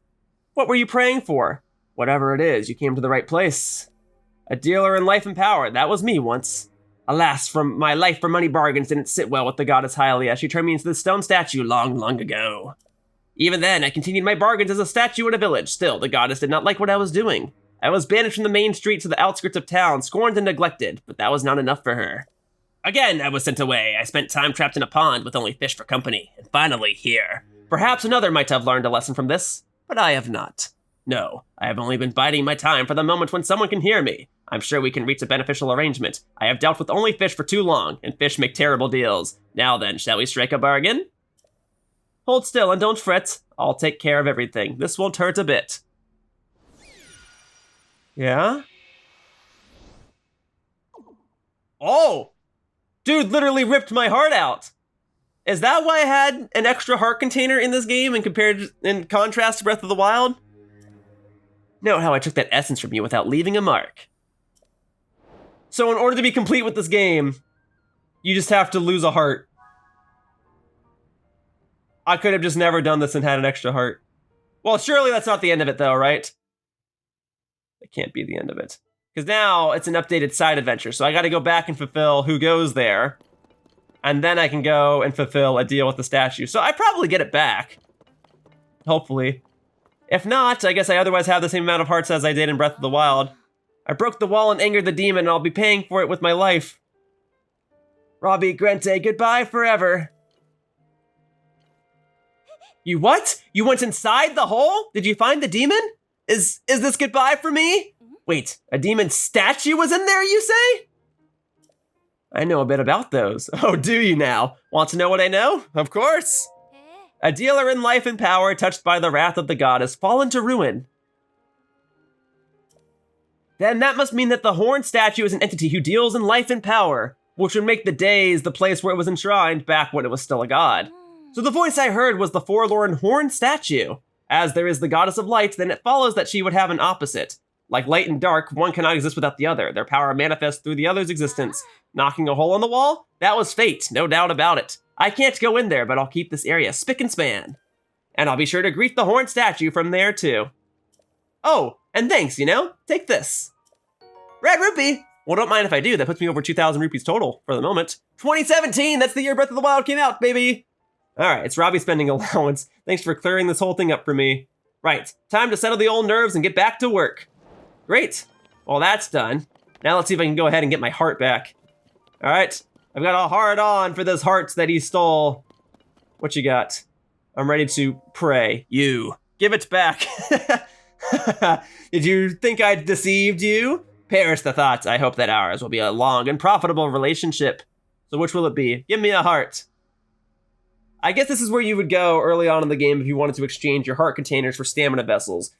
What were you praying for? Whatever it is, you came to the right place. A dealer in life and power, that was me once. Alas, from my life for money bargains didn't sit well with the goddess Hylia. She turned me into this stone statue long, long ago. Even then, I continued my bargains as a statue in a village. Still, the goddess did not like what I was doing. I was banished from the main street to the outskirts of town, scorned and neglected, but that was not enough for her. Again, I was sent away. I spent time trapped in a pond with only fish for company, and finally here. Perhaps another might have learned a lesson from this, but I have not. No, I have only been biding my time for the moment when someone can hear me. I'm sure we can reach a beneficial arrangement. I have dealt with only fish for too long, and fish make terrible deals. Now then, shall we strike a bargain? Hold still and don't fret. I'll take care of everything. This won't hurt a bit. Yeah? Oh! Dude literally ripped my heart out. Is that why I had an extra heart container in this game in contrast to Breath of the Wild? Note how I took that essence from you without leaving a mark. So in order to be complete with this game, you just have to lose a heart. I could have just never done this and had an extra heart. Well, surely that's not the end of it though, right? That can't be the end of it. Because now it's an updated side adventure, so I gotta go back and fulfill Who Goes There. And then I can go and fulfill a deal with the statue. So I probably get it back. Hopefully. If not, I guess I otherwise have the same amount of hearts as I did in Breath of the Wild. I broke the wall and angered the demon, and I'll be paying for it with my life. Robbie Grente, goodbye forever. You what? You went inside the hole? Did you find the demon? Is this goodbye for me? Wait, a demon statue was in there, you say? I know a bit about those. Oh, do you now? Want to know what I know? Of course. A dealer in life and power, touched by the wrath of the god, has fallen to ruin. Then that must mean that the horn statue is an entity who deals in life and power, which would make the days the place where it was enshrined back when it was still a god. So the voice I heard was the forlorn horn statue. As there is the goddess of light, then it follows that she would have an opposite. Like light and dark, one cannot exist without the other. Their power manifests through the other's existence. Knocking a hole in the wall? That was fate, no doubt about it. I can't go in there, but I'll keep this area spick and span. And I'll be sure to greet the horn statue from there, too. Oh, and thanks, Take this. Red rupee! Well, don't mind if I do. That puts me over 2,000 rupees total for the moment. 2017, that's the year Breath of the Wild came out, baby! Alright, it's Robbie's spending allowance. Thanks for clearing this whole thing up for me. Right, time to settle the old nerves and get back to work. Great. Well, that's done. Now let's see if I can go ahead and get my heart back. Alright, I've got a hard on for those hearts that he stole. What you got? I'm ready to pray. You. Give it back. Did you think I deceived you? Perish the thoughts. I hope that ours will be a long and profitable relationship. So which will it be? Give me a heart. I guess this is where you would go early on in the game if you wanted to exchange your heart containers for stamina vessels,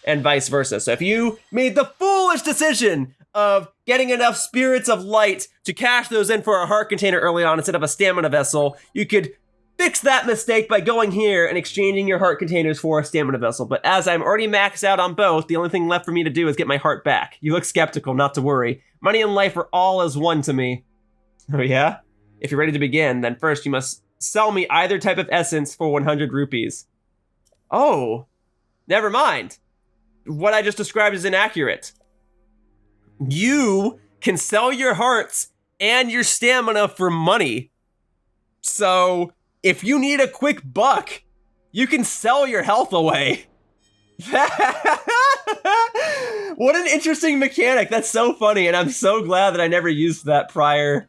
and vice versa. So if you made the foolish decision of getting enough spirits of light to cash those in for a heart container early on instead of a stamina vessel, you could fix that mistake by going here and exchanging your heart containers for a stamina vessel. But as I'm already maxed out on both, the only thing left for me to do is get my heart back. You look skeptical, not to worry. Money and life are all as one to me. Oh yeah? If you're ready to begin, then first you must sell me either type of essence for 100 rupees. Oh, never mind. What I just described is inaccurate. You can sell your hearts and your stamina for money. So if you need a quick buck, you can sell your health away. What an interesting mechanic. That's so funny, and I'm so glad that I never used that prior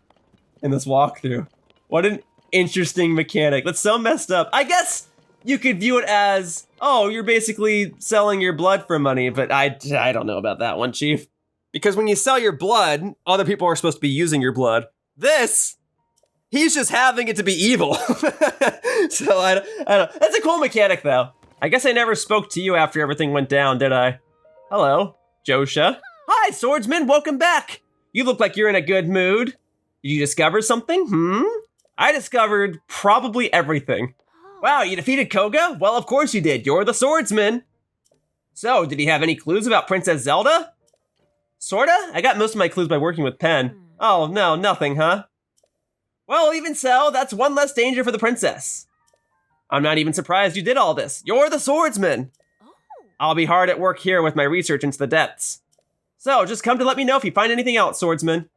in this walkthrough. What an interesting mechanic. That's so messed up. I guess you could view it as, oh, you're basically selling your blood for money, but I don't know about that one, Chief. Because when you sell your blood, other people are supposed to be using your blood. This, he's just having it to be evil. So I don't. That's a cool mechanic, though. I guess I never spoke to you after everything went down, did I? Hello, Josha. Hi, swordsman, welcome back. You look like you're in a good mood. Did you discover something? I discovered probably everything. Wow, you defeated Koga? Well, of course you did. You're the swordsman. So, did he have any clues about Princess Zelda? Sorta? I got most of my clues by working with Penn. Oh, no, nothing, huh? Well, even so, that's one less danger for the princess. I'm not even surprised you did all this. You're the swordsman. I'll be hard at work here with my research into the depths. So, just come to let me know if you find anything out, swordsman.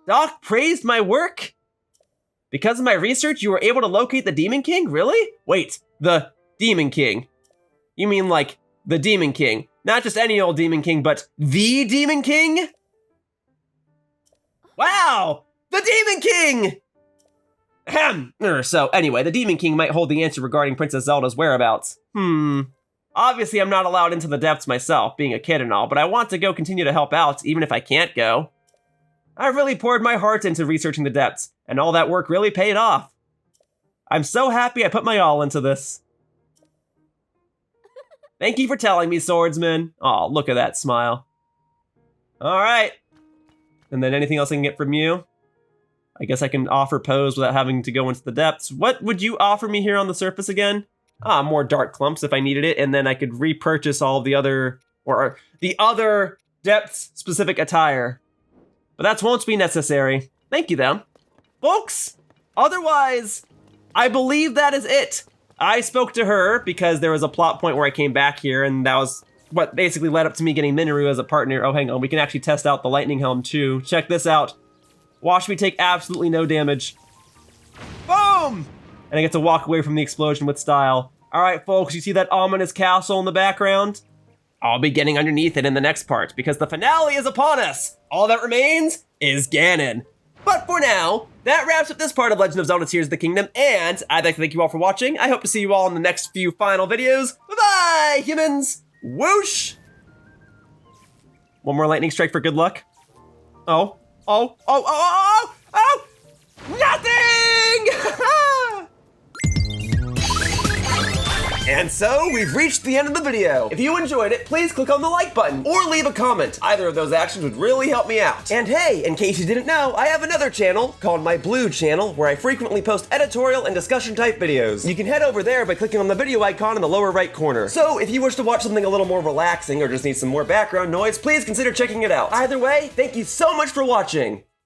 Doc praised my work? Because of my research, you were able to locate the Demon King? Really? Wait, the Demon King. You mean like the Demon King. Not just any old Demon King, but the Demon King? Wow! The Demon King! Ahem. So anyway, the Demon King might hold the answer regarding Princess Zelda's whereabouts. Obviously, I'm not allowed into the depths myself, being a kid and all, but I want to go continue to help out, even if I can't go. I really poured my heart into researching the depths, and all that work really paid off. I'm so happy I put my all into this. Thank you for telling me, swordsman. Oh, look at that smile. All right. And then anything else I can get from you? I guess I can offer pose without having to go into the depths. What would you offer me here on the surface again? More dark clumps if I needed it, and then I could repurchase all the other, or the other depth-specific attire. But that won't be necessary. Thank you, though. Folks, otherwise, I believe that is it. I spoke to her because there was a plot point where I came back here, and that was what basically led up to me getting Minoru as a partner. Oh, hang on, we can actually test out the lightning helm too. Check this out. Watch me take absolutely no damage. Boom! And I get to walk away from the explosion with style. All right, folks, you see that ominous castle in the background? I'll be getting underneath it in the next part because the finale is upon us. All that remains is Ganon. But for now, that wraps up this part of Legend of Zelda Tears of the Kingdom, and I'd like to thank you all for watching. I hope to see you all in the next few final videos. Bye-bye, humans! Whoosh! One more lightning strike for good luck. Oh, oh, oh, oh, oh, oh! Nothing! And so, we've reached the end of the video. If you enjoyed it, please click on the like button or leave a comment. Either of those actions would really help me out. And hey, in case you didn't know, I have another channel called my Blue channel where I frequently post editorial and discussion type videos. You can head over there by clicking on the video icon in the lower right corner. So if you wish to watch something a little more relaxing or just need some more background noise, please consider checking it out. Either way, thank you so much for watching.